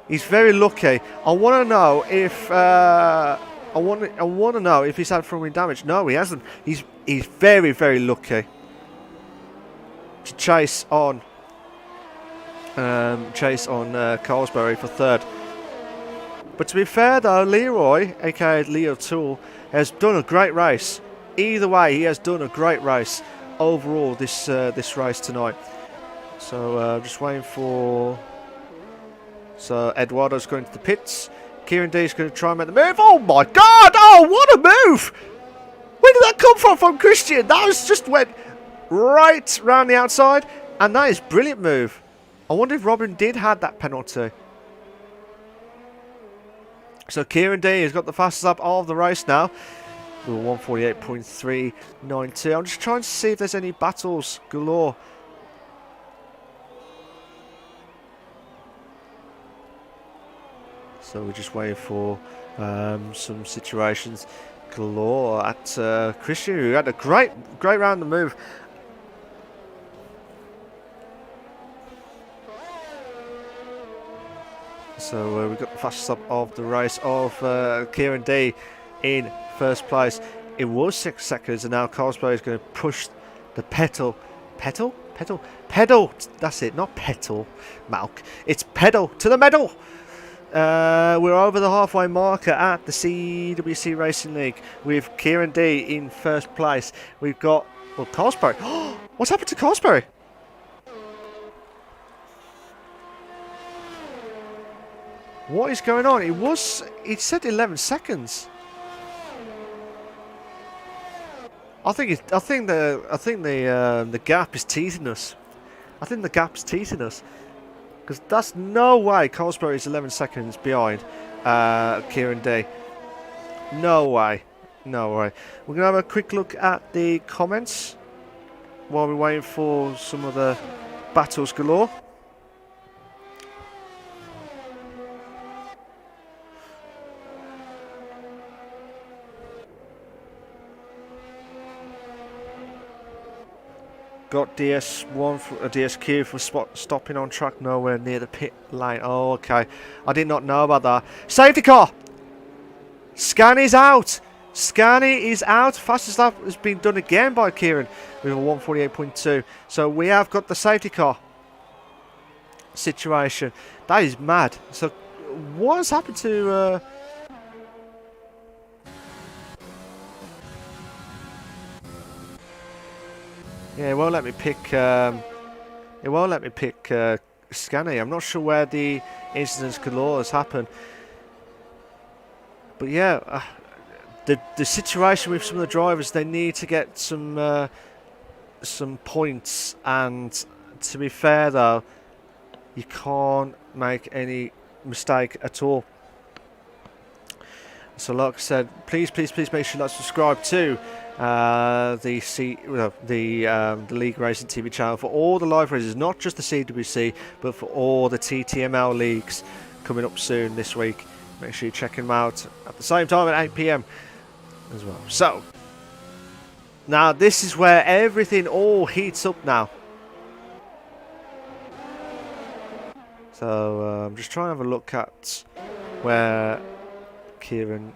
He's very lucky. I want to know if... I want to know if he's had front wing damage. No, he hasn't. He's very, very lucky to chase on Carlsberg for third. But to be fair though, Leroy, aka Leo Tool, has done a great race. Either way, he has done a great race overall this race tonight. So just waiting for. So Eduardo's going to the pits. Kieran D is going to try and make the move. Oh my God! Oh, what a move! Where did that come from Christian? That was just went right round the outside, and that is a brilliant move. I wonder if Robin did have that penalty. So Kieran D has got the fastest up of the race now. With 148.392. I'm just trying to see if there's any battles galore. So we're just waiting for some situations galore at Christian, who had a great round of move. So we've got the fastest up of the race of Kieran D in first place. It was 6 seconds, and now Carlsberg is going to push the pedal. That's it, not petal, Malk. It's pedal to the medal. We're over the halfway marker at the CWC Racing League with Kieran D in first place. We've got Well, Cosbury. What's happened to Cosbury? What is going on? It said 11 seconds. I think the gap is teasing us. I think the gap's teasing us. Because that's no way Cosbury is 11 seconds behind Kieran D. No way. No way. We're going to have a quick look at the comments while we're waiting for some of the battles galore. Got DS1 for DSQ for stopping on track nowhere near the pit lane. Oh, okay. I did not know about that. Safety car! Scanny's out! Scanny is out. Fastest lap has been done again by Kieran with a 148.2. So we have got the safety car situation. That is mad. So what has happened to... Yeah, it won't let me pick. It won't let me pick Scanny. I'm not sure where the incidents galore has happened. But yeah, the situation with some of the drivers, they need to get some points. And to be fair, though, you can't make any mistake at all. So, like I said, please make sure you like subscribe to the LeagueRacing TV channel for all the live races, not just the CWC, but for all the TTML leagues coming up soon this week. Make sure you check them out at the same time at 8 PM as well. So, now this is where everything all heats up now. So, I'm just trying to have a look at where Kieran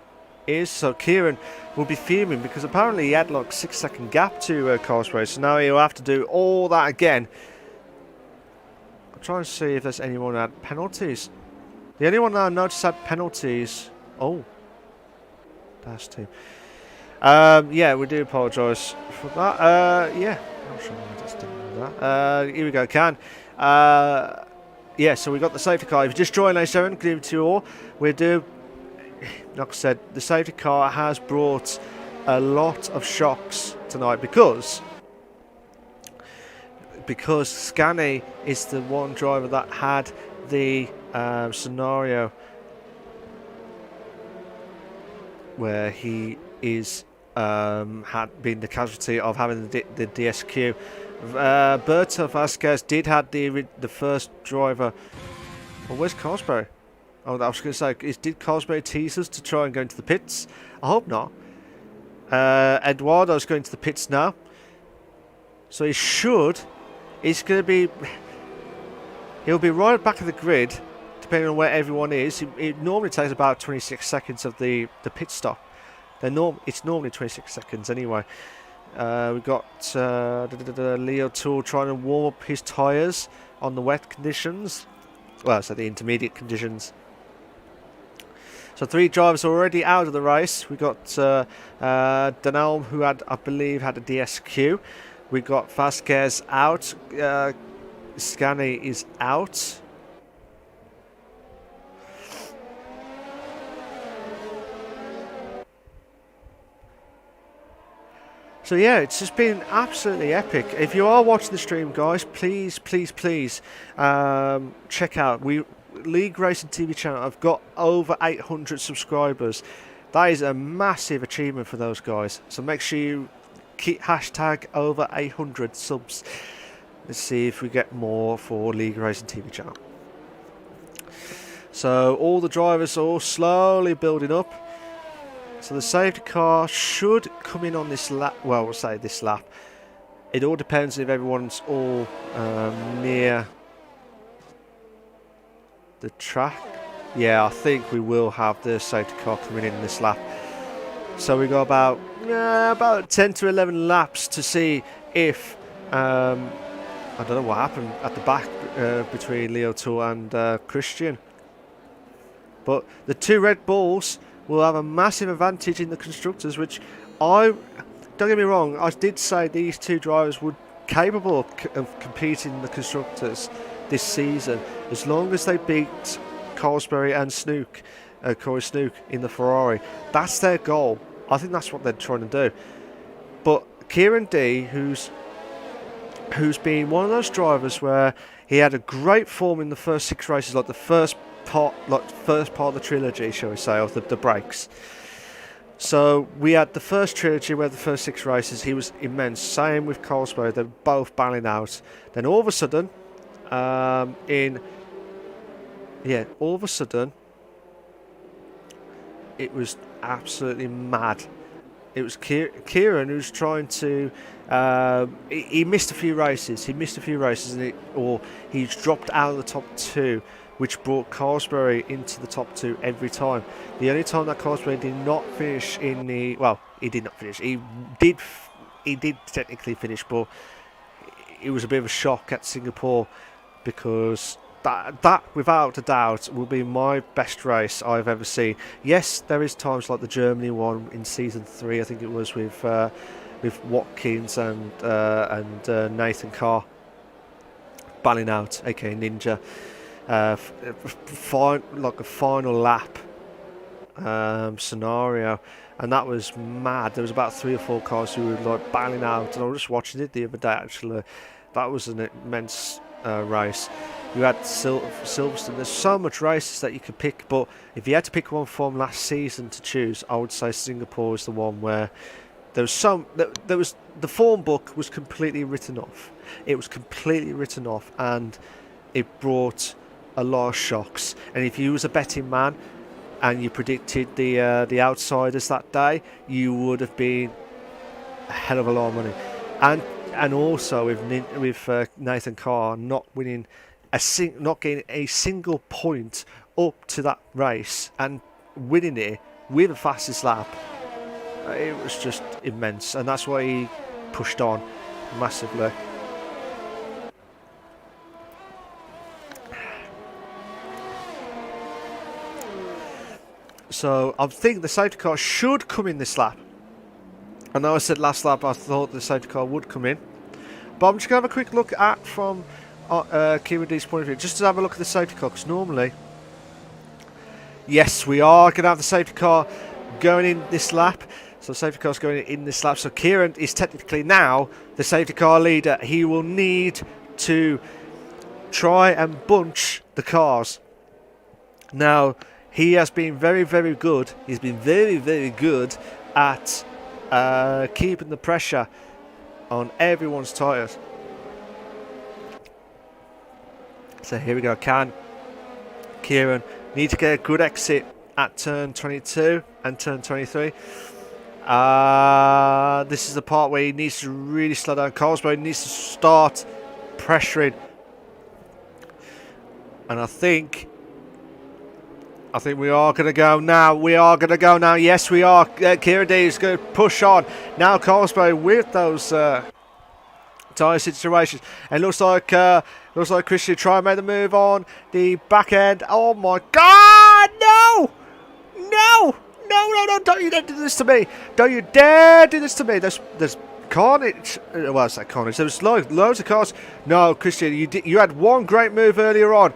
is. So Kieran will be fuming because apparently he had like 6-second gap to Cosbury, so now he'll have to do all that again. I'm trying to see if there's anyone that had penalties. The only one that I noticed had penalties. Oh, that's team. Yeah, we do apologise for that. Yeah, I'm sure I just didn't know that. Here we go, Can. Yeah, so we got the safety car. If you just joined A7, good evening to you all. We do. Like I said, the safety car has brought a lot of shocks tonight because Scanny is the one driver that had the scenario where he is had been the casualty of having the DSQ. Berta Vasquez did have the first driver. Oh, where's Cosbury? Oh, I was going to say, did Cosbury tease us to try and go into the pits? I hope not. Eduardo's going to the pits now. So he's going to be... He'll be right back of the grid, depending on where everyone is. It normally takes about 26 seconds of the pit stop. It's normally 26 seconds anyway. We've got Leo Tool trying to warm up his tyres on the wet conditions. Well, so the intermediate conditions. So 3 drivers already out of the race. We got Danelm, who I believe had a DSQ. We got Vasquez out. Scanny is out. So yeah, it's just been absolutely epic. If you are watching the stream, guys, please check out LeagueRacing TV channel. I've got over 800 subscribers. That is a massive achievement for those guys. So make sure you keep hashtag over 800 subs. Let's see if we get more for LeagueRacing TV channel. So all the drivers are all slowly building up. So the safety car should come in on this lap. Well, we'll say this lap. It all depends if everyone's all near the track. Yeah, I think we will have the safety car coming in this lap. So we got about 10 to 11 laps to see if I don't know what happened at the back between Leo Tour and Christian. But the 2 Red Bulls will have a massive advantage in the constructors, which don't get me wrong, I did say these two drivers would capable of competing the constructors this season as long as they beat Colesbury and Corey Snook in the Ferrari. That's their goal. I think that's what they're trying to do. But Kieran D, who's been one of those drivers where he had a great form in the first 6 races, like the first part of the trilogy, shall we say, of the breaks. So we had the first trilogy where the first 6 races he was immense. Same with Colesbury, they're both battling out. Then all of a sudden, it was absolutely mad. It was Kieran who's trying to. He missed a few races. Or he's dropped out of the top 2, which brought Colesbury into the top 2 every time. The only time that Colesbury did not finish in the he did not finish. He did technically finish, but it was a bit of a shock at Singapore because that without a doubt will be my best race I've ever seen. Yes, there is times like the Germany one in season 3, I think it was with Watkins and Nathan Carr battling out, aka Ninja, like a final lap scenario, and that was mad. There was about 3 or 4 cars who were like battling out, and I was just watching it the other day actually. That was an immense race. You had Silverstone. There's so much races that you could pick, but if you had to pick one from last season to choose, I would say Singapore is the one where there was the form book was completely written off. It was completely written off, and it brought a lot of shocks. And if you was a betting man and you predicted the outsiders that day, you would have been a hell of a lot of money. And also with Nathan Carr not winning not getting a single point up to that race and winning it with the fastest lap, it was just immense, and that's why he pushed on massively. So I think the safety car should come in this lap. I know I said last lap I thought the safety car would come in, but I'm just going to have a quick look at from Kieran D's point of view, just to have a look at the safety car, because normally, yes, we are going to have the safety car going in this lap. So the safety car's going in this lap. So Kieran is technically now the safety car leader. He will need to try and bunch the cars. Now, he has been very, very good. He's been very, very good at keeping the pressure on everyone's tyres. So here we go. Kieran need to get a good exit at turn 22 and turn 23. This is the part where he needs to really slow down. Colesbury needs to start pressuring, and I think we are going to go now. Yes, we are. Kieran D is going to push on now. Colesbury with those tyre situations, and looks like Christian try and make the move on the back end. Oh my God! No! Don't you dare do this to me! Don't you dare do this to me! There's carnage. Well, I say carnage. There's loads of cars. No, Christian, you had one great move earlier on.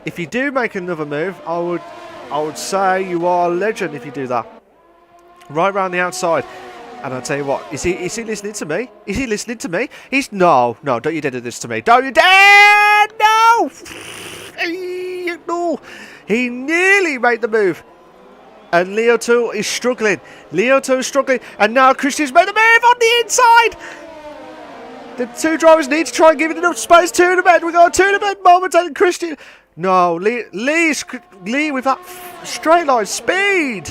If you do make another move, I would say you are a legend if you do that. Right round the outside. And I'll tell you what, is he listening to me? Is he listening to me? No, don't you dare do this to me. Don't you dare! No! No! He nearly made the move. And Leo 2 is struggling. And now Christian's made the move on the inside. The two drivers need to try and give it enough space. Tournament. We got a tournament moment and Christian. No, Lee with that straight line speed.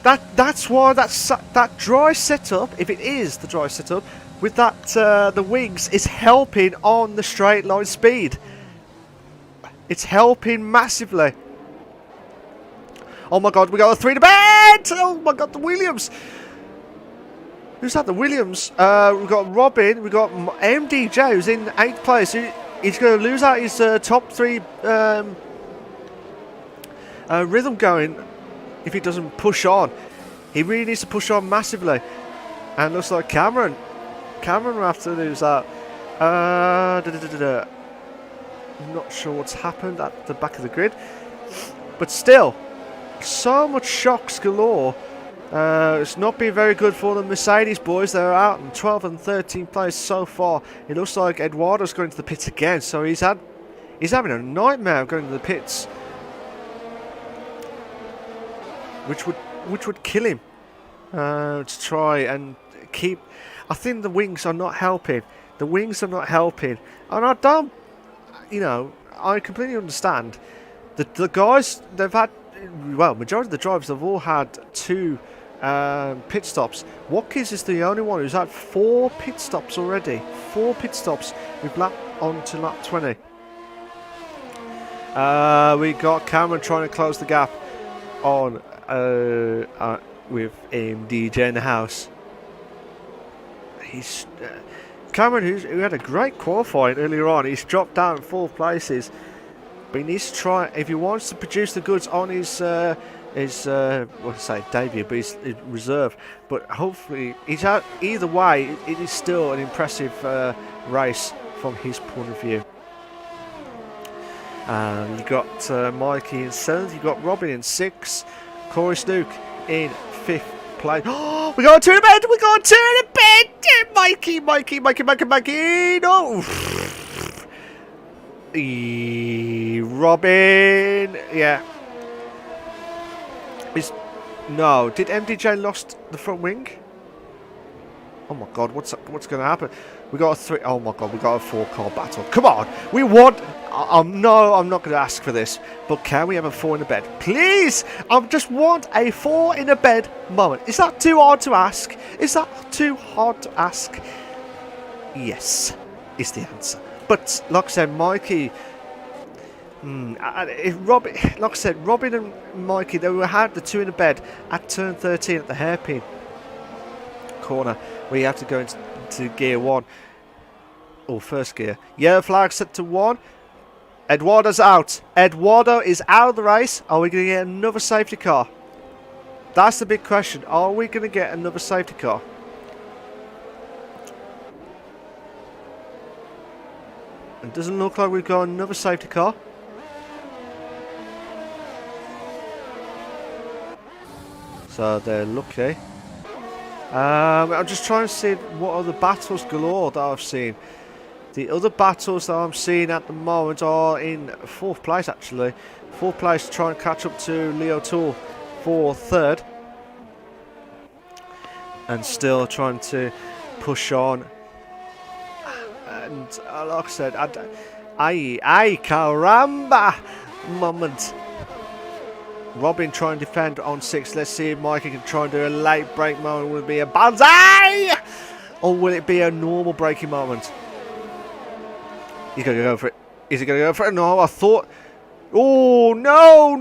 That's why that dry setup, if it is the dry setup, with that the wings is helping on the straight line speed. It's helping massively. Oh my God, we got a 3 to bed! Oh my God, the Williams. Who's that? The Williams. We've got Robin. We've got MDJ, who's in 8th place. He's going to lose out his top 3 rhythm going if he doesn't push on. He really needs to push on massively. And looks like Cameron will have to lose out. I'm not sure what's happened at the back of the grid. But still, so much shocks galore. It's not been very good for the Mercedes boys. They're out in 12th and 13th place so far. It looks like Eduardo's going to the pits again. So he's having a nightmare of going to the pits. Which would kill him. To try and keep... I think the wings are not helping. The wings are not helping. And I don't... You know, I completely understand. The guys, they've had... Well, majority of the drivers have all had 2 pit stops. Watkins is the only one who's had 4 pit stops already. 4 pit stops with lap on to lap 20. We got Cameron trying to close the gap on with DJ in the house. He's Cameron, who had a great qualifying earlier on. He's dropped down 4 places, but he needs to try if he wants to produce the goods on his debut, but his reserve. But hopefully he's out. Either way, it is still an impressive race from his point of view. You got Mikey in 7th. You got Robin in 6th. Corey Snook in 5th place. Oh, we got 2 in a bed. We got 2 in a bed. Mikey. No. Robin. Yeah. No. Did MDJ lost the front wing? Oh my God. What's going to happen? We got a 3. Oh my God. We got a 4-car battle. Come on. We want. No, I'm not going to ask for this, but can we have a 4 in a bed, please? I just want a 4 in a bed moment. Is that too hard to ask? Is that too hard to ask? Yes, is the answer. But like I said, Mikey. If Robin, like I said, Robin and Mikey, they had the 2 in a bed at turn 13 at the hairpin corner, where you have to go into gear 1 or first gear. Yellow flag set to 1. Eduardo's out. Eduardo is out of the race. Are we going to get another safety car? That's the big question. Are we going to get another safety car? It doesn't look like we've got another safety car. So they're lucky. I'm just trying to see what other battles galore that I've seen. The other battles that I'm seeing at the moment are in 4th place, actually. 4th place to try and catch up to Leo Tool for 3rd. And still trying to push on. And like I said, ay caramba moment. Robin trying to defend on 6th. Let's see if Mikey can try and do a late break moment. Will it be a banzai? Or will it be a normal braking moment? He's going to go for it. Is he going to go for it? No, I thought... Oh, no.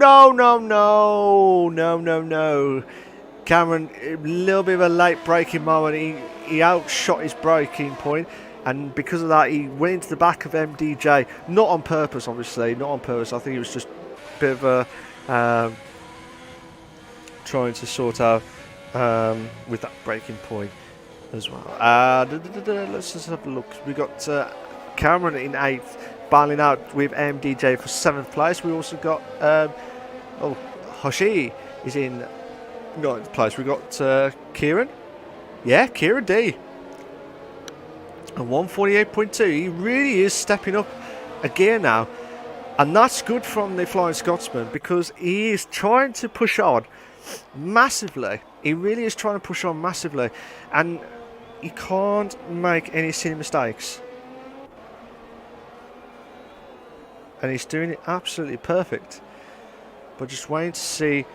Cameron, a little bit of a late braking moment. He outshot his braking point. And because of that, he went into the back of MDJ. Not on purpose, obviously. Not on purpose. I think it was just a bit of a... trying to sort out with that braking point as well. Let's just have a look. We got... Cameron in 8th, battling out with MDJ for 7th place. We also got Hoshi is in 9th place. We got Kieran. Yeah, Kieran D. And 148.2. He really is stepping up a gear now. And that's good from the Flying Scotsman, because he is trying to push on massively. He really is trying to push on massively. And he can't make any silly mistakes. And he's doing it absolutely perfect. But just waiting to see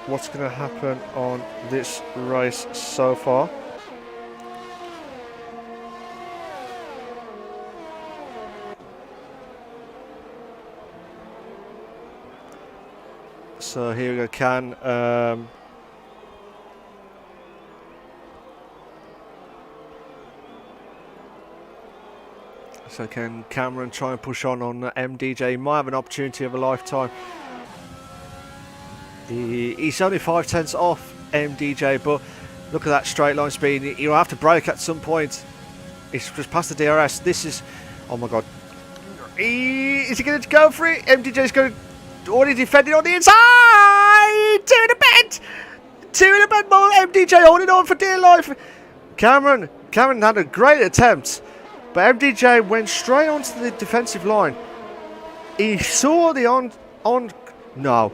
what's going to happen on this race so far. So here we go, So can Cameron try and push on MDJ? He might have an opportunity of a lifetime. He's only 5/10 off MDJ, but look at that straight line speed. He'll have to brake at some point. He's just past the DRS. This is, oh my god. Is he going to go for it? MDJ's going to, already defending on the inside. Two in a bend. Two in a bend. MDJ holding on for dear life. Cameron had a great attempt, but MDJ went straight onto the defensive line. He saw the no.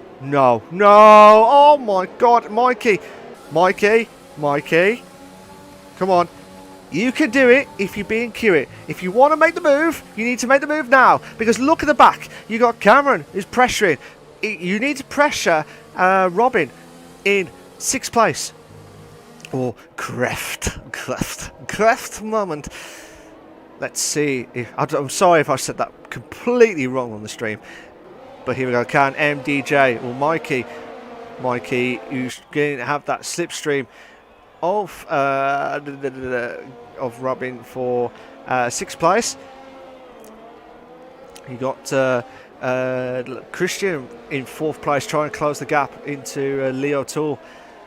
Oh my god, Mikey. Come on. You can do it if you're being cute. If you want to make the move, you need to make the move now. Because look at the back. You got Cameron who's pressuring. You need to pressure Robin in 6th place. Or Kreft moment. Let's see. I'm sorry if I said that completely wrong on the stream. But here we go. Can MDJ or Mikey, who's going to have that slipstream of Robin for 6th place. You got Christian in 4th place, trying to close the gap into Leo Tool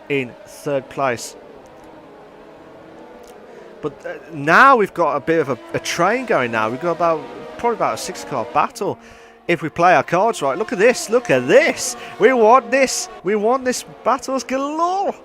in 3rd place. But now we've got a bit of a train going now. We've got probably about a 6-car battle if we play our cards right. Look at this. We want this. Battles galore.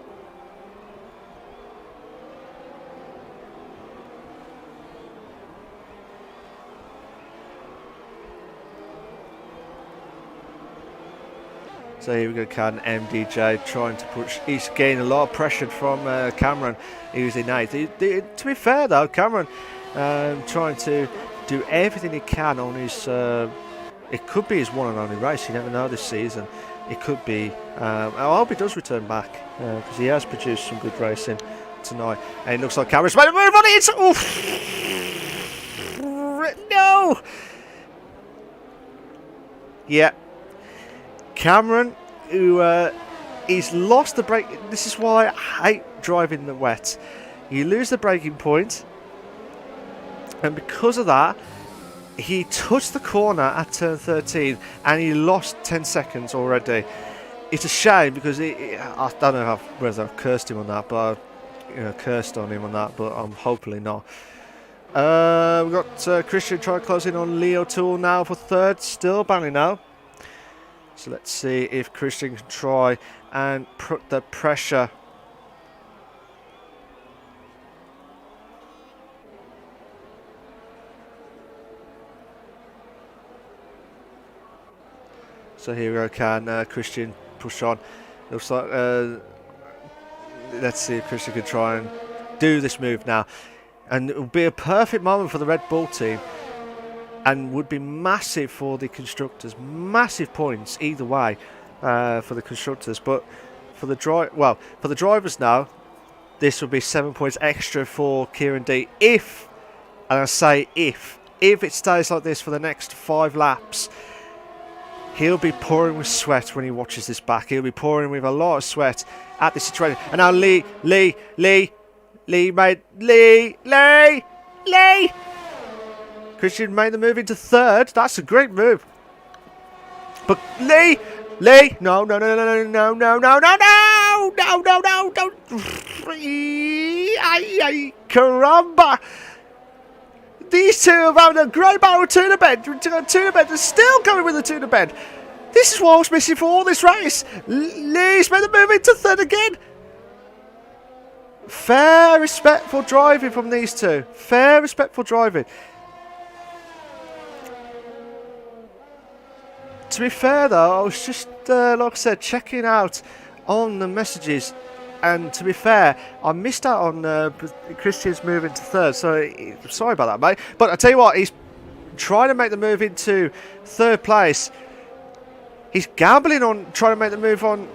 So here we go, Can MDJ trying to push. He's getting a lot of pressure from Cameron, who's in 8th. To be fair though, Cameron trying to do everything he can on his. It could be his one and only race. You never know this season. It could be. I hope he does return back because he has produced some good racing tonight. And it looks like Cameron's made a move on it. No. Yeah. Cameron, who he's lost the brake. This is why I hate driving the wet. You lose the braking point, and because of that, he touched the corner at turn 13, and he lost 10 seconds already. It's a shame because I don't know whether I've cursed him on that, but cursed on him on that, but I'm hopefully not. We've got Christian trying to close in on Leo Tool now for 3rd, still battling now. So let's see if Christian can try and put the pressure. So here we go, can Christian push on. Looks like, let's see if Christian can try and do this move now. And it will be a perfect moment for the Red Bull team. And would be massive for the constructors. Massive points either way for the constructors. But for the drivers now, this will be 7 points extra for Kieran D. If, and I say if it stays like this for the next 5 laps, he'll be pouring with sweat when he watches this back. He'll be pouring with a lot of sweat at this situation. And now Lee. Christian made the move into 3rd. That's a great move. But Lee, no, don't. Caramba. These two have had a great battle with Tuna Bend. Tuna Bend is still going with the Tuna Bend. This is what I was missing for all this race. Lee's made the move into 3rd again. Fair, respectful driving from these two. Fair, respectful driving. To be fair though, I was just, like I said, checking out on the messages. And to be fair, I missed out on Christian's move into 3rd. So, sorry about that, mate. But I tell you what, he's trying to make the move into 3rd place. He's gambling on trying to make the move on.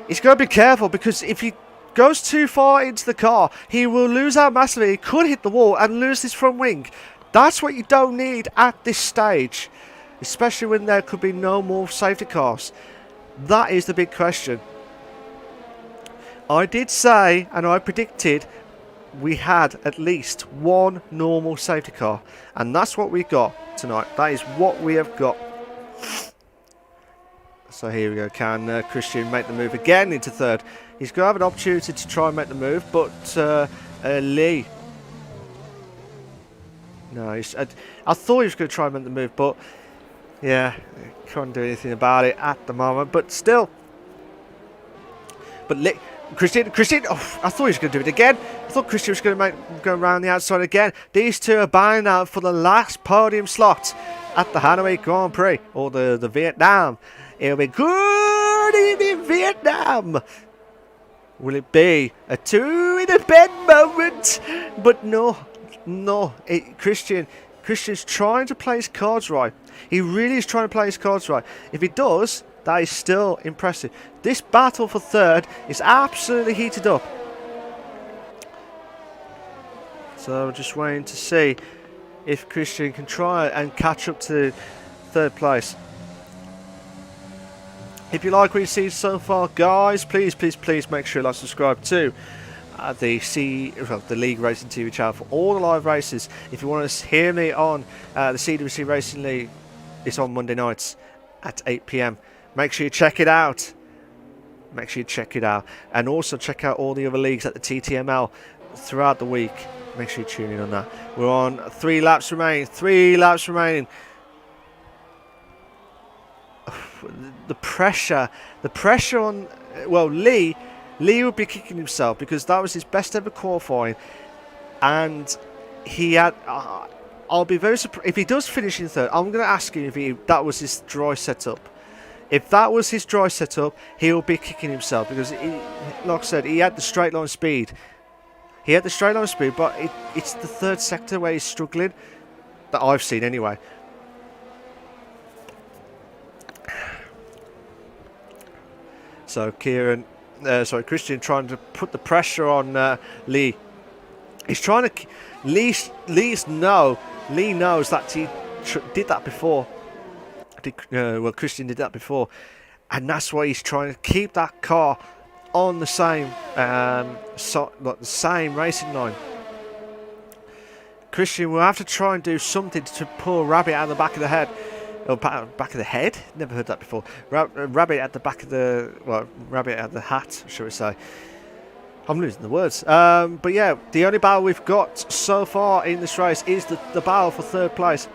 He's got to be careful because if he goes too far into the car, he will lose out massively. He could hit the wall and lose his front wing. That's what you don't need at this stage. Especially when there could be no more safety cars. That is the big question. I did say, and I predicted, we had at least one normal safety car. And that's what we got tonight. That is what we have got. So So here we go. Can Christian make the move again into third? He's going to have an opportunity to try and make the move, but Lee. No, I thought he was going to try and make the move, but yeah, can't do anything about it at the moment. But still, Christian, oh, I thought he was going to do it again. I thought Christian was going to go around the outside again. These two are buying out for the last podium slot at the Hanoi Grand Prix, or the Vietnam. It'll be good evening, Vietnam. Will it be a two in a bed moment? But no. Christian's trying to play his cards right. He really is trying to play his cards right. If he does, that is still impressive. This battle for third is absolutely heated up. So I'm just waiting to see if Christian can try and catch up to third place. If you like what you see so far, guys, please make sure you like, subscribe to the LeagueRacing TV channel for all the live races. If you want to hear me on the CWC Racing League, it's on Monday nights at 8 PM. Make sure you check it out. And also check out all the other leagues at the TTML throughout the week. Make sure you tune in on that. We're on 3 laps remaining. 3 laps remaining. The pressure on, well, Lee would be kicking himself because that was his best ever qualifying, and he had. I'll be very surprised if he does finish in third. I'm going to ask him if that was his dry setup. If that was his dry setup, he'll be kicking himself because, like I said, he had the straight line speed. But it's the third sector where he's struggling, that I've seen anyway. So Christian trying to put the pressure on Lee. He's trying to. Lee knows that he did that before. Christian did that before, and that's why he's trying to keep that car on the same, the same racing line. Christian will have to try and do something to pull a rabbit out of the back of the head. Oh, back of the head? Never heard that before. Rabbit at the back of the... Well, rabbit at the hat, shall we say. I'm losing the words. But yeah, the only battle we've got so far in this race is the battle for third place.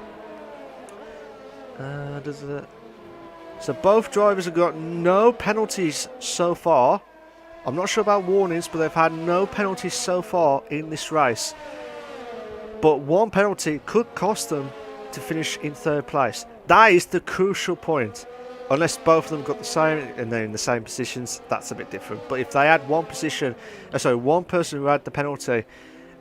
So both drivers have got no penalties so far. I'm not sure about warnings, but they've had no penalties so far in this race. But one penalty could cost them to finish in third place. That is the crucial point. Unless both of them got the same and they're in the same positions, that's a bit different. But if they had one person who had the penalty,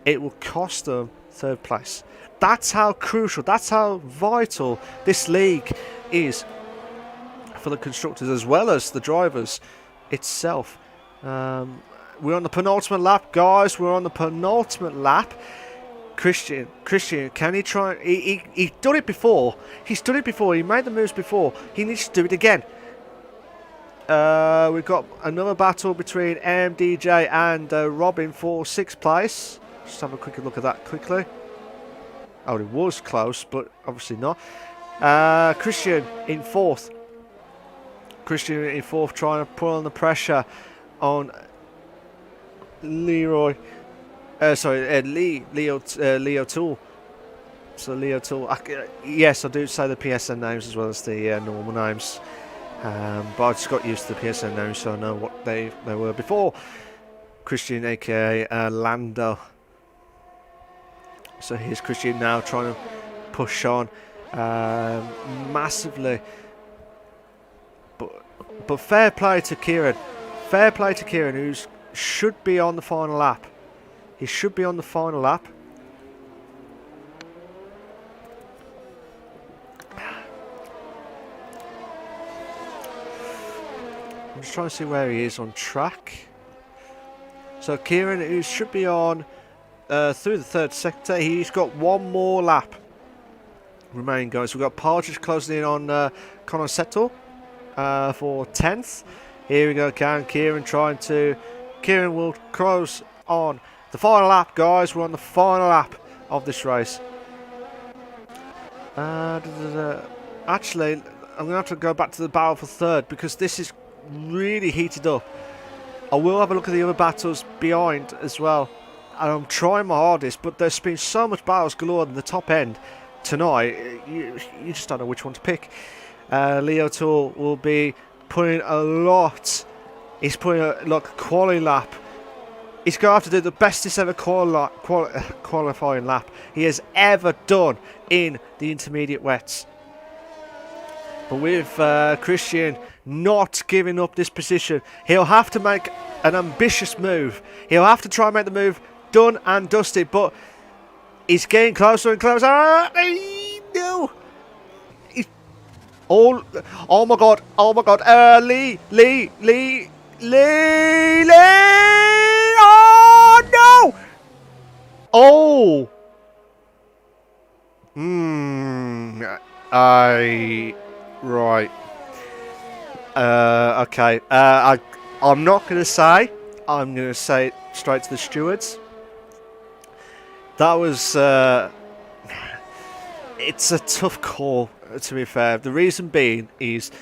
it will cost them third place. That's how crucial, that's how vital this league is for the constructors as well as the drivers itself. We're on the penultimate lap, guys. We're on the penultimate lap. Christian, can he try? He's done it before. He's done it before. He made the moves before. He needs to do it again. We've got another battle between MDJ and Robin for 6th place. Just have a quick look at that quickly. Oh, it was close, but obviously not. Christian in 4th. Trying to put on the pressure on Leo Tool. So Leo Tool. Yes, I do say the PSN names as well as the normal names. But I just got used to the PSN names, so I know what they were before. Christian, aka Lando. So here's Christian now trying to push on massively. But fair play to Kieran. Fair play to Kieran, who should be on the final lap. He should be on the final lap. I'm just trying to see where he is on track. So Kieran, who should be on through the third sector, he's got one more lap remaining, guys. We've got Partridge closing in on Connor Settle for 10th. Here we go, Kieran will close on the final lap, guys. We're on the final lap of this race. Actually, I'm going to have to go back to the battle for third because this is really heated up. I will have a look at the other battles behind as well. And I'm trying my hardest, but there's been so much battles galore in the top end tonight. You just don't know which one to pick. Leo Tool will be putting a lot. He's putting a quality lap. He's going to have to do the bestest ever qualifying lap he has ever done in the intermediate wets. But with Christian not giving up this position, he'll have to make an ambitious move. He'll have to try and make the move done and dusted, but he's getting closer and closer. No! Oh my god! Oh my god! Lee! Oh no! Oh! Right. Okay. I'm not going to say. I'm going to say it straight to the stewards. That was... it's a tough call, to be fair. The reason being is...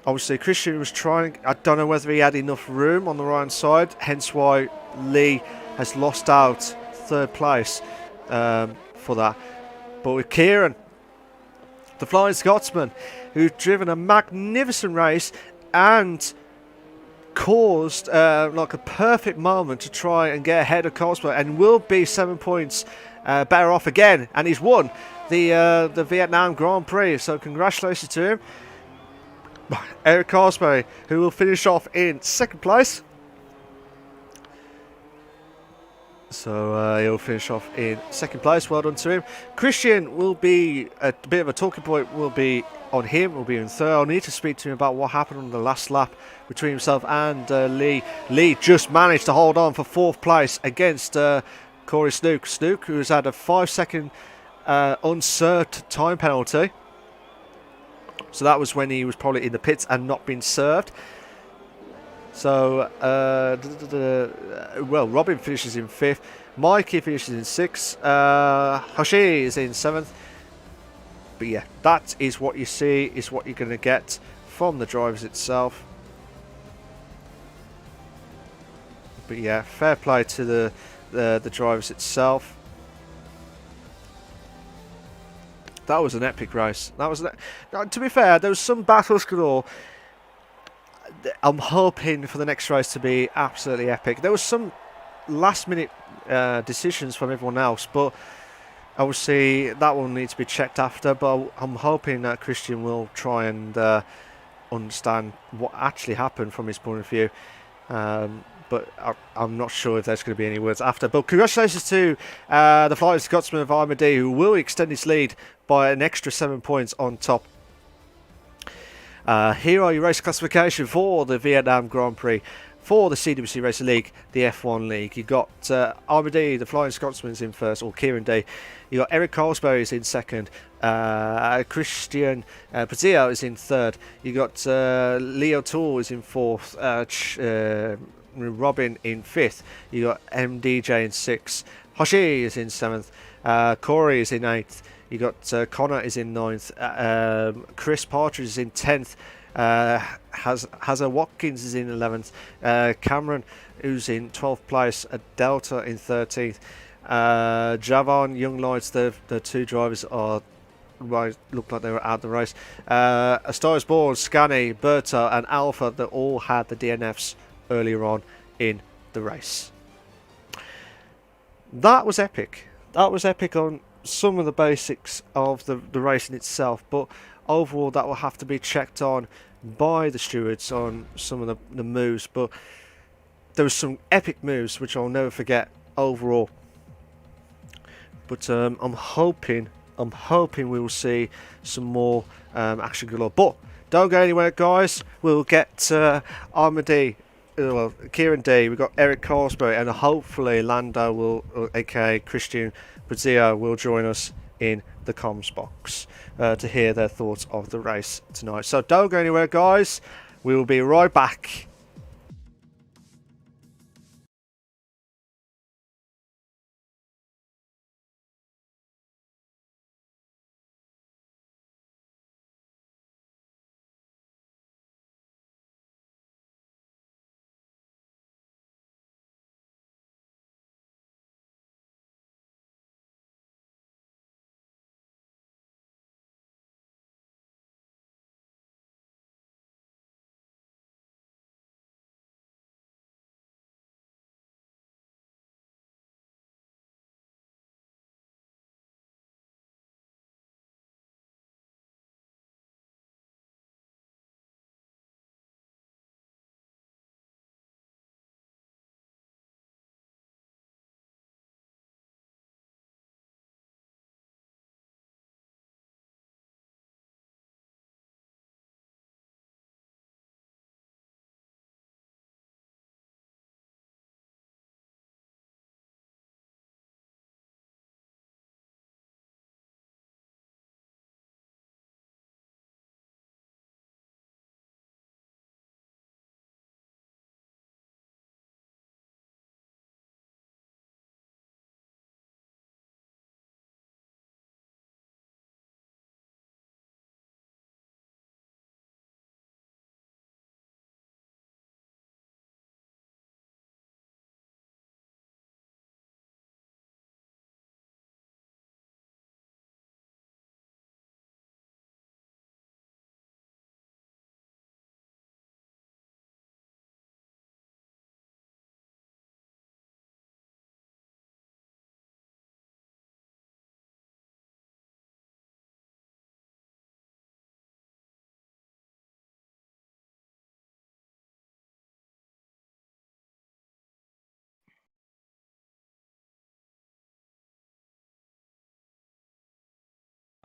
Obviously, Christian was trying... I don't know whether he had enough room on the right side. Hence why Lee has lost out third place for that. But with Kieran, the Flying Scotsman, who's driven a magnificent race and caused like a perfect moment to try and get ahead of Cosmo, and will be 7 points better off again, and he's won the Vietnam Grand Prix, so congratulations to him. Eric Carsberry, who will finish off in second place. So he'll finish off in second place. Well done to him. Christian will be a bit of a talking point. Will be on him. Will be in third. I'll need to speak to him about what happened on the last lap between himself and Lee. Lee just managed to hold on for fourth place against Corey Snook. Snook, who's had a 5-second unserved time penalty. So that was when he was probably in the pits and not been served. So, well, Robin finishes in 5th. Mikey finishes in 6th. Hoshi is in 7th. But yeah, that is what you see, is what you're going to get from the drivers itself. But yeah, fair play to the drivers itself. That was an epic race. That was to be fair, there was some battles galore. I'm hoping for the next race to be absolutely epic. There was some last-minute decisions from everyone else, but obviously that will need to be checked after. But I'm hoping that Christian will try and understand what actually happened from his point of view. But I'm not sure if there's going to be any words after. But congratulations to the Flying Scotsman of Armady, who will extend his lead by an extra 7 points on top. Here are your race classification for the Vietnam Grand Prix, for the CWC Racing League, the F1 League. You've got Armady, the Flying Scotsman's in first, or Kieran D. You've got Eric Carlsberry's in second. Christian Pazio is in third. You've got Leo Tool is in fourth. Robin in 5th. You got MDJ in 6th. Hoshi is in 7th. Corey is in 8th. You got Connor is in 9th. Chris Partridge is in 10th. Hazza Watkins is in 11th. Cameron, who's in 12th place. Delta in 13th. Javon, Young Lights, the two drivers are looked like they were out of the race. A Star is Born, Scanny, Berta and Alpha, that all had the DNFs earlier on in the race. That was epic. That was epic on some of the basics of the racing itself, but overall that will have to be checked on by the stewards on some of the moves. But there was some epic moves which I'll never forget overall. But I'm hoping we will see some more action galore. But don't go anywhere, guys. We'll get Armady, well, Kieran D, we've got Eric Carsberry, and hopefully Lando will, aka Christian Pazio, will join us in the comms box to hear their thoughts of the race tonight. So don't go anywhere, guys. We will be right back.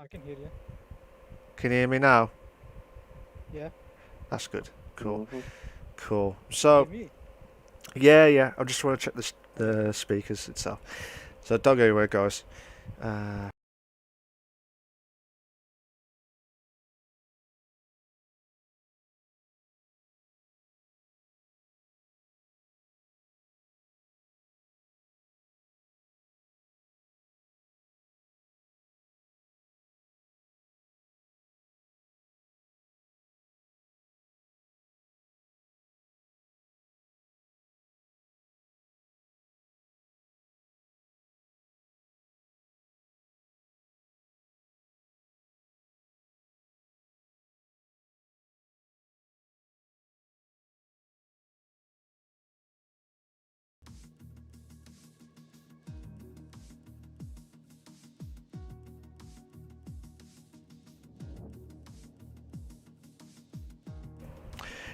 I can hear you. Can you hear me now? Yeah. That's good. Cool. Mhm. Cool. Can So, you hear me? yeah. I just want to check the speakers itself. So don't go anywhere, guys. Uh,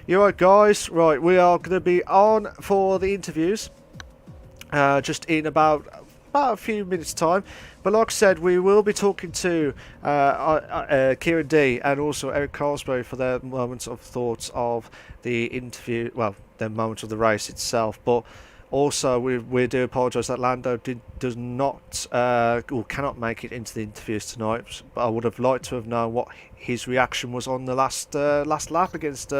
you right, guys? Right, we are going to be on for the interviews. Just in about a few minutes' time. But like I said, we will be talking to Kieran D and also Eric Carlsbury for their moments of thoughts of the interview. Well, their moments of the race itself, but. Also, we do apologise that Lando does not or cannot make it into the interviews tonight. But I would have liked to have known what his reaction was on the last lap against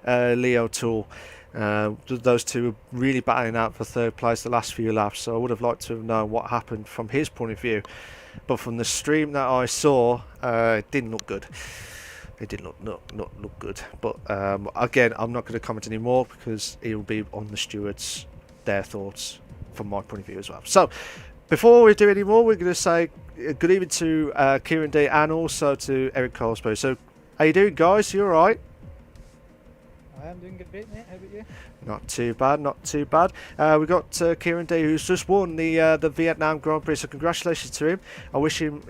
Leo Tool. Those two were really battling out for third place the last few laps, so I would have liked to have known what happened from his point of view. But from the stream that I saw, it didn't look good. It didn't look good. But again, I'm not going to comment anymore because it will be on the stewards, their thoughts from my point of view as well. So before we do any more, we're going to say good evening to Kieran D and also to Eric Carlsbury. So how you doing, guys? You all right? I am doing great, mate. How about you? Not too bad, not too bad. We've got Kieran D, who's just won the Vietnam Grand Prix, so congratulations to him. I wish him,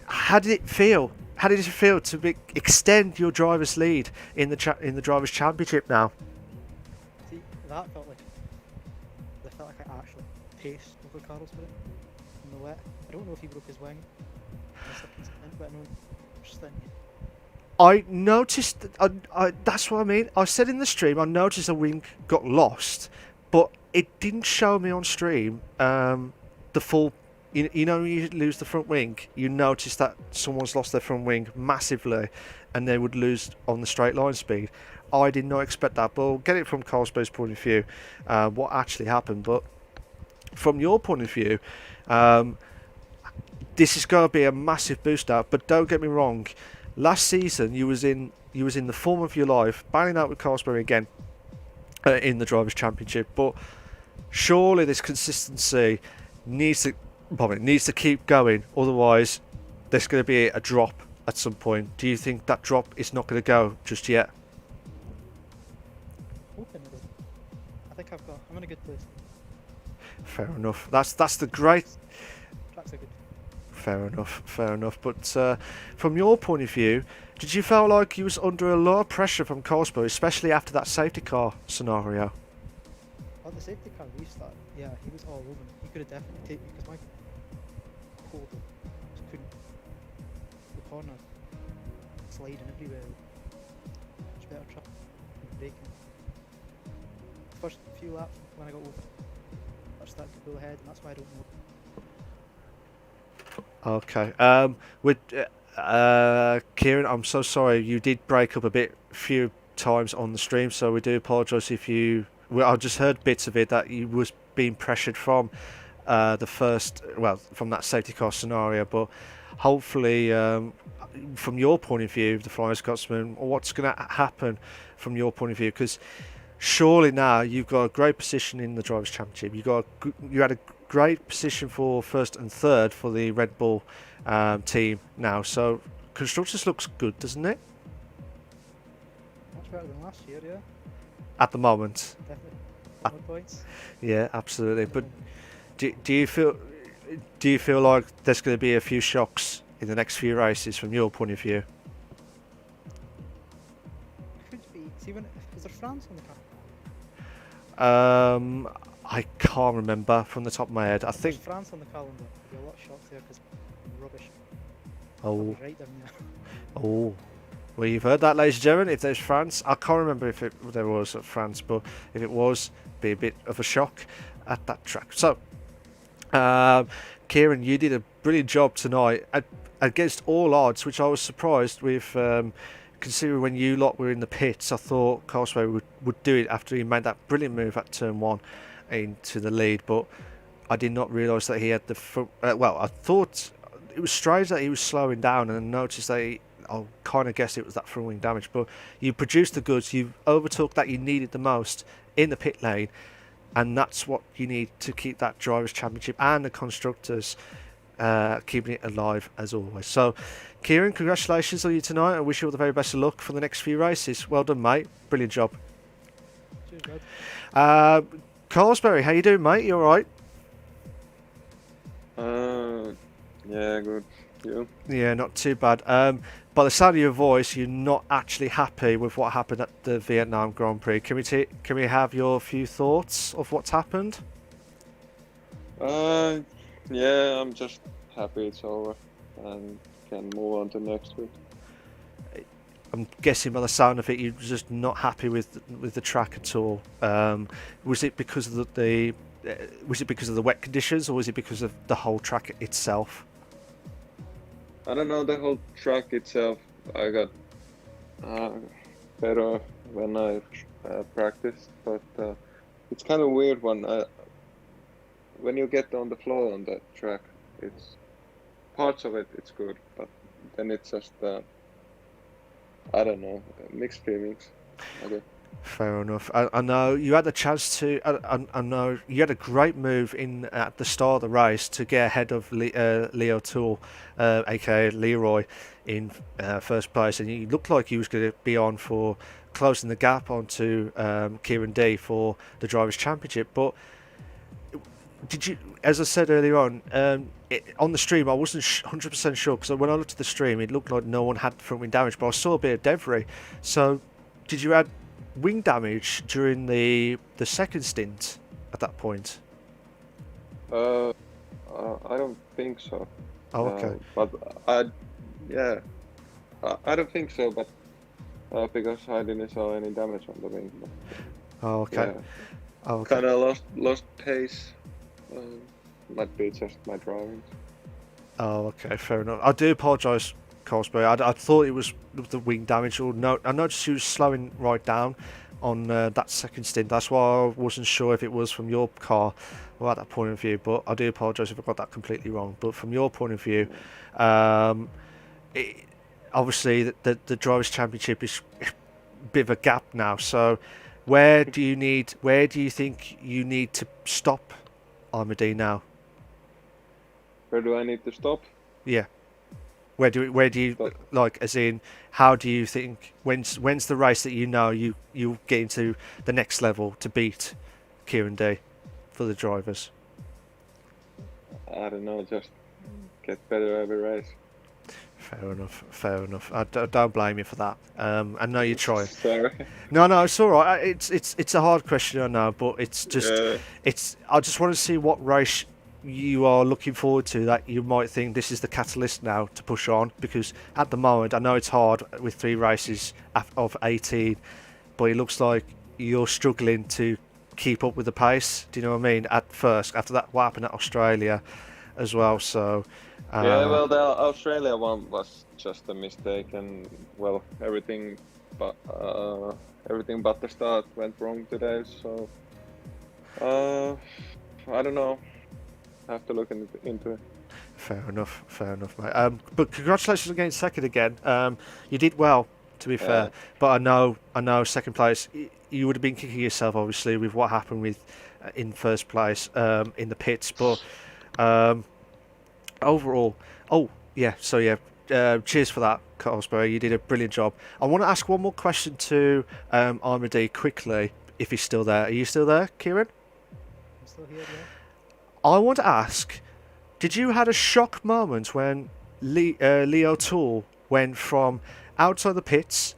how did it feel? How did it feel to extend your driver's lead in the Drivers' Championship now? See, that felt like I actually paced over Carlsbury in the wet. I don't know if he broke his wing in the second stint, but I know first stint. I noticed, that's what I mean. I said in the stream, I noticed a wing got lost, but it didn't show me on stream the full. You know, when you lose the front wing, you notice that someone's lost their front wing massively, and they would lose on the straight line speed. I did not expect that, but we'll get it from Carlsbury's point of view, what actually happened. But from your point of view, this is going to be a massive boost out. But don't get me wrong, last season you was in the form of your life, battling out with Carlsbury again in the Drivers' Championship. But surely this consistency needs to keep going. Otherwise, there's going to be a drop at some point. Do you think that drop is not going to go just yet? Hoping it doesn't. I think I'm in a good place. Fair enough. That's the great. Tracks are good. Fair enough. But from your point of view, did you feel like you was under a lot of pressure from Carlsbury, especially after that safety car scenario? Oh, the safety car restart. Yeah, he was all over me. He could have definitely taken me because my hold just couldn't. The corner sliding everywhere. Much better truck and braking. First few laps when I got over, I started to pull ahead, and that's why I don't know. Okay. With Kieran, I'm so sorry. You did break up a few times on the stream, so we do apologise if you. Well, I just heard bits of it that you was being pressured from from that safety car scenario. But hopefully, from your point of view, the Flying Scotsman, what's going to happen from your point of view? Because surely now you've got a great position in the Drivers' Championship. You had a great position for first and third for the Red Bull team now. So constructors looks good, doesn't it? Much better than last year, yeah. At the moment. Definitely. More points. Yeah, absolutely. But do you feel like there's going to be a few shocks in the next few races from your point of view? Could be. See, is there France on the calendar? I can't remember from the top of my head. I There's think France on the calendar. There'll be a lot of shocks there because rubbish. I'll Oh, be right down there. oh. Well, you've heard that, ladies and gentlemen. If there's France, I can't remember if there was at France, but if it was, be a bit of a shock at that track. So, Kieran, you did a brilliant job tonight against all odds, which I was surprised with. Considering when you lot were in the pits, I thought Carsway would do it after he made that brilliant move at turn 1 into the lead, but I did not realise that he had the front. Well, I thought it was strange that he was slowing down, and I noticed that I kind of guessed it was that front wing damage. But you produced the goods, you overtook that you needed the most in the pit lane, and that's what you need to keep that drivers' championship and the constructors keeping it alive as always. So, Kieran, congratulations on you tonight. I wish you all the very best of luck for the next few races. Well done, mate. Brilliant job. Cheers, bud. Carlsberry, how you doing, mate? You all right? Yeah, good. You? Yeah, not too bad. By the sound of your voice, you're not actually happy with what happened at the Vietnam Grand Prix. Can we have your few thoughts of what's happened? Yeah, I'm just happy it's over and can move on to next week. I'm guessing by the sound of it, you're just not happy with the track at all. Was it because of the wet conditions, or was it because of the whole track itself? I don't know, the whole track itself. I got better when I practiced, but it's kind of weird when you get on the floor on that track. It's parts of it's good, but then it's just I don't know, mixed feelings. Okay. Fair enough. I know you had the chance to. I know you had a great move in at the start of the race to get ahead of Leo Toole, aka Leroy, in first place, and you looked like you was going to be on for closing the gap onto Kieran D for the drivers' championship. But did you, as I said earlier on the stream, I wasn't 100% sure, because when I looked at the stream, it looked like no one had front wing damage, but I saw a bit of debris. So, did you add wing damage during the second stint at that point? I don't think so. Oh, okay. But I don't think so, but because I didn't saw any damage on the wing. But, Oh, okay. yeah, Oh, okay. kind of lost pace. Might be just my driving. Oh, okay. Fair enough. I do apologise, Cosby. I thought it was the wing damage. Or no, I noticed you was slowing right down on that second stint. That's why I wasn't sure if it was from your car or at that point of view. But I do apologise if I got that completely wrong. But from your point of view, obviously the drivers' championship is a bit of a gap now. So where do you think you need to stop Armady now? Where do I need to stop? Yeah. Where do you Stop. like, as in, how do you think, when's the race that you get into the next level to beat Kieran D for the drivers? I don't know, just get better every race. Fair enough. I don't blame you for that. I know you're trying. Sorry. No, it's all right. It's a hard question, I know, but it's just I just want to see what race you are looking forward to that you might think this is the catalyst now to push on, because at the moment I know it's hard with 3 races of 18, but it looks like you're struggling to keep up with the pace. Do you know what I mean? At first, after that, what happened at Australia as well. So Yeah, well, the Australia one was just a mistake, and well, everything but the start went wrong today. So I don't know. I have to look into it. Fair enough, mate. But congratulations on getting second again. You did well, to be fair. But I know second place. You would have been kicking yourself, obviously, with what happened with in first place in the pits. But overall, cheers for that, Carlsberry. You did a brilliant job. I want to ask one more question to Armady quickly, if he's still there. Are you still there, Kieran? I'm still here, yeah. I want to ask, did you had a shock moment when Leo Toole went from outside the pits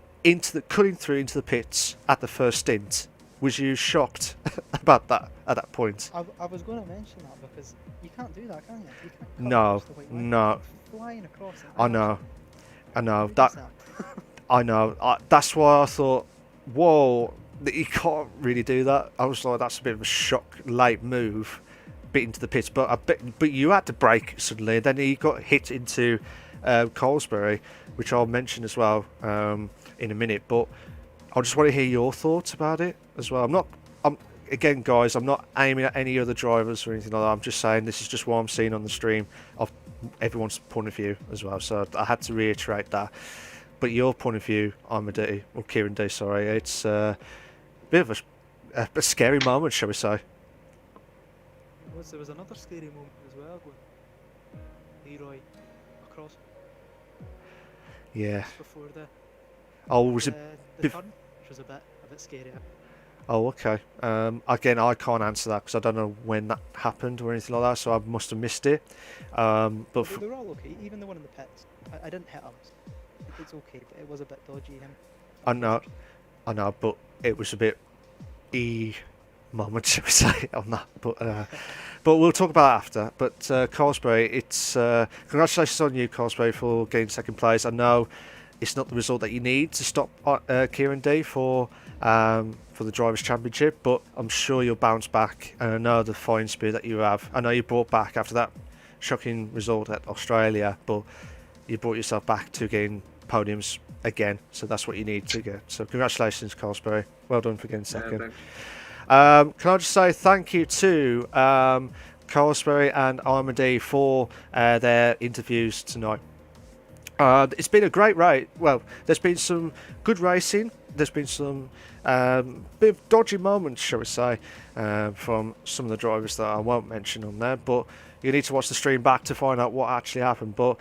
cutting through into the pits at the first stint? Was you shocked about that at that point? I was going to mention that, because you can't do that, can you? You can't cut No, across the white line. no. flying across. I know. Who does That that? I know. That's why I thought, whoa, that you can't really do that. I was like, that's a bit of a shock, late move, bit into the pits. But you had to brake suddenly. Then he got hit into Colesbury, which I'll mention as well in a minute. But I just want to hear your thoughts about it as well. Again, guys, I'm not aiming at any other drivers or anything like that. I'm just saying this is just what I'm seeing on the stream of everyone's point of view as well. So I had to reiterate that. But your point of view, Armadillo, or Kieran D, sorry, it's a bit of a scary moment, shall we say? There was another scary moment as well when Leroy across Yeah. before Oh, was it? the turn, which was a bit scary. Oh, okay. Again, I can't answer that because I don't know when that happened or anything like that, so I must have missed it. But They were all okay, even the one in the pits. I didn't hit him. It's okay, but it was a bit dodgy. Him. I know, but it was a bit moment, shall we say, on that. But we'll talk about it after. But Colesbury, it's congratulations on you, Colesbury, for getting second place. I know it's not the result that you need to stop Kieran D for the Drivers' Championship, but I'm sure you'll bounce back. And I know the fighting spirit that you have. I know you brought back after that shocking result at Australia, but you brought yourself back to getting podiums again. So that's what you need to get. So congratulations, Colesbury. Well done for getting second. Can I just say thank you to Colesbury and Armady for their interviews tonight. It's been a great race. Well, there's been some good racing. There's been some bit of dodgy moments, shall we say, from some of the drivers that I won't mention on there. But you need to watch the stream back to find out what actually happened. But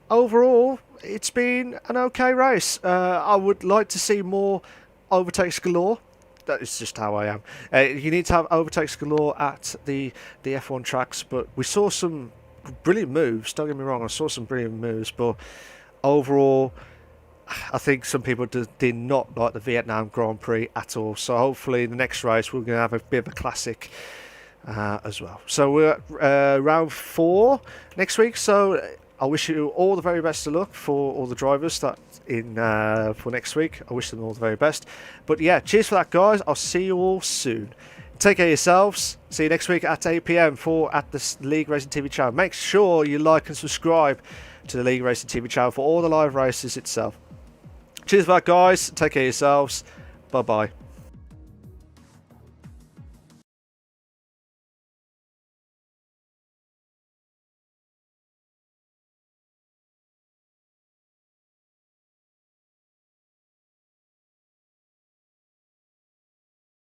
overall, it's been an okay race. I would like to see more overtakes galore. That is just how I am. You need to have overtakes galore at the F1 tracks, but we saw some brilliant moves. Don't get me wrong, I saw some brilliant moves, but overall, I think some people did not like the Vietnam Grand Prix at all. So hopefully the next race we're going to have a bit of a classic as well. So we're at round 4 next week. So I wish you all the very best of luck for all the drivers that in for next week. I wish them all the very best. But yeah, cheers for that, guys. I'll see you all soon. Take care of yourselves. See you next week at 8 PM at the League Racing TV channel. Make sure you like and subscribe to the League Racing TV channel for all the live races itself. Cheers for that, guys. Take care of yourselves. Bye bye.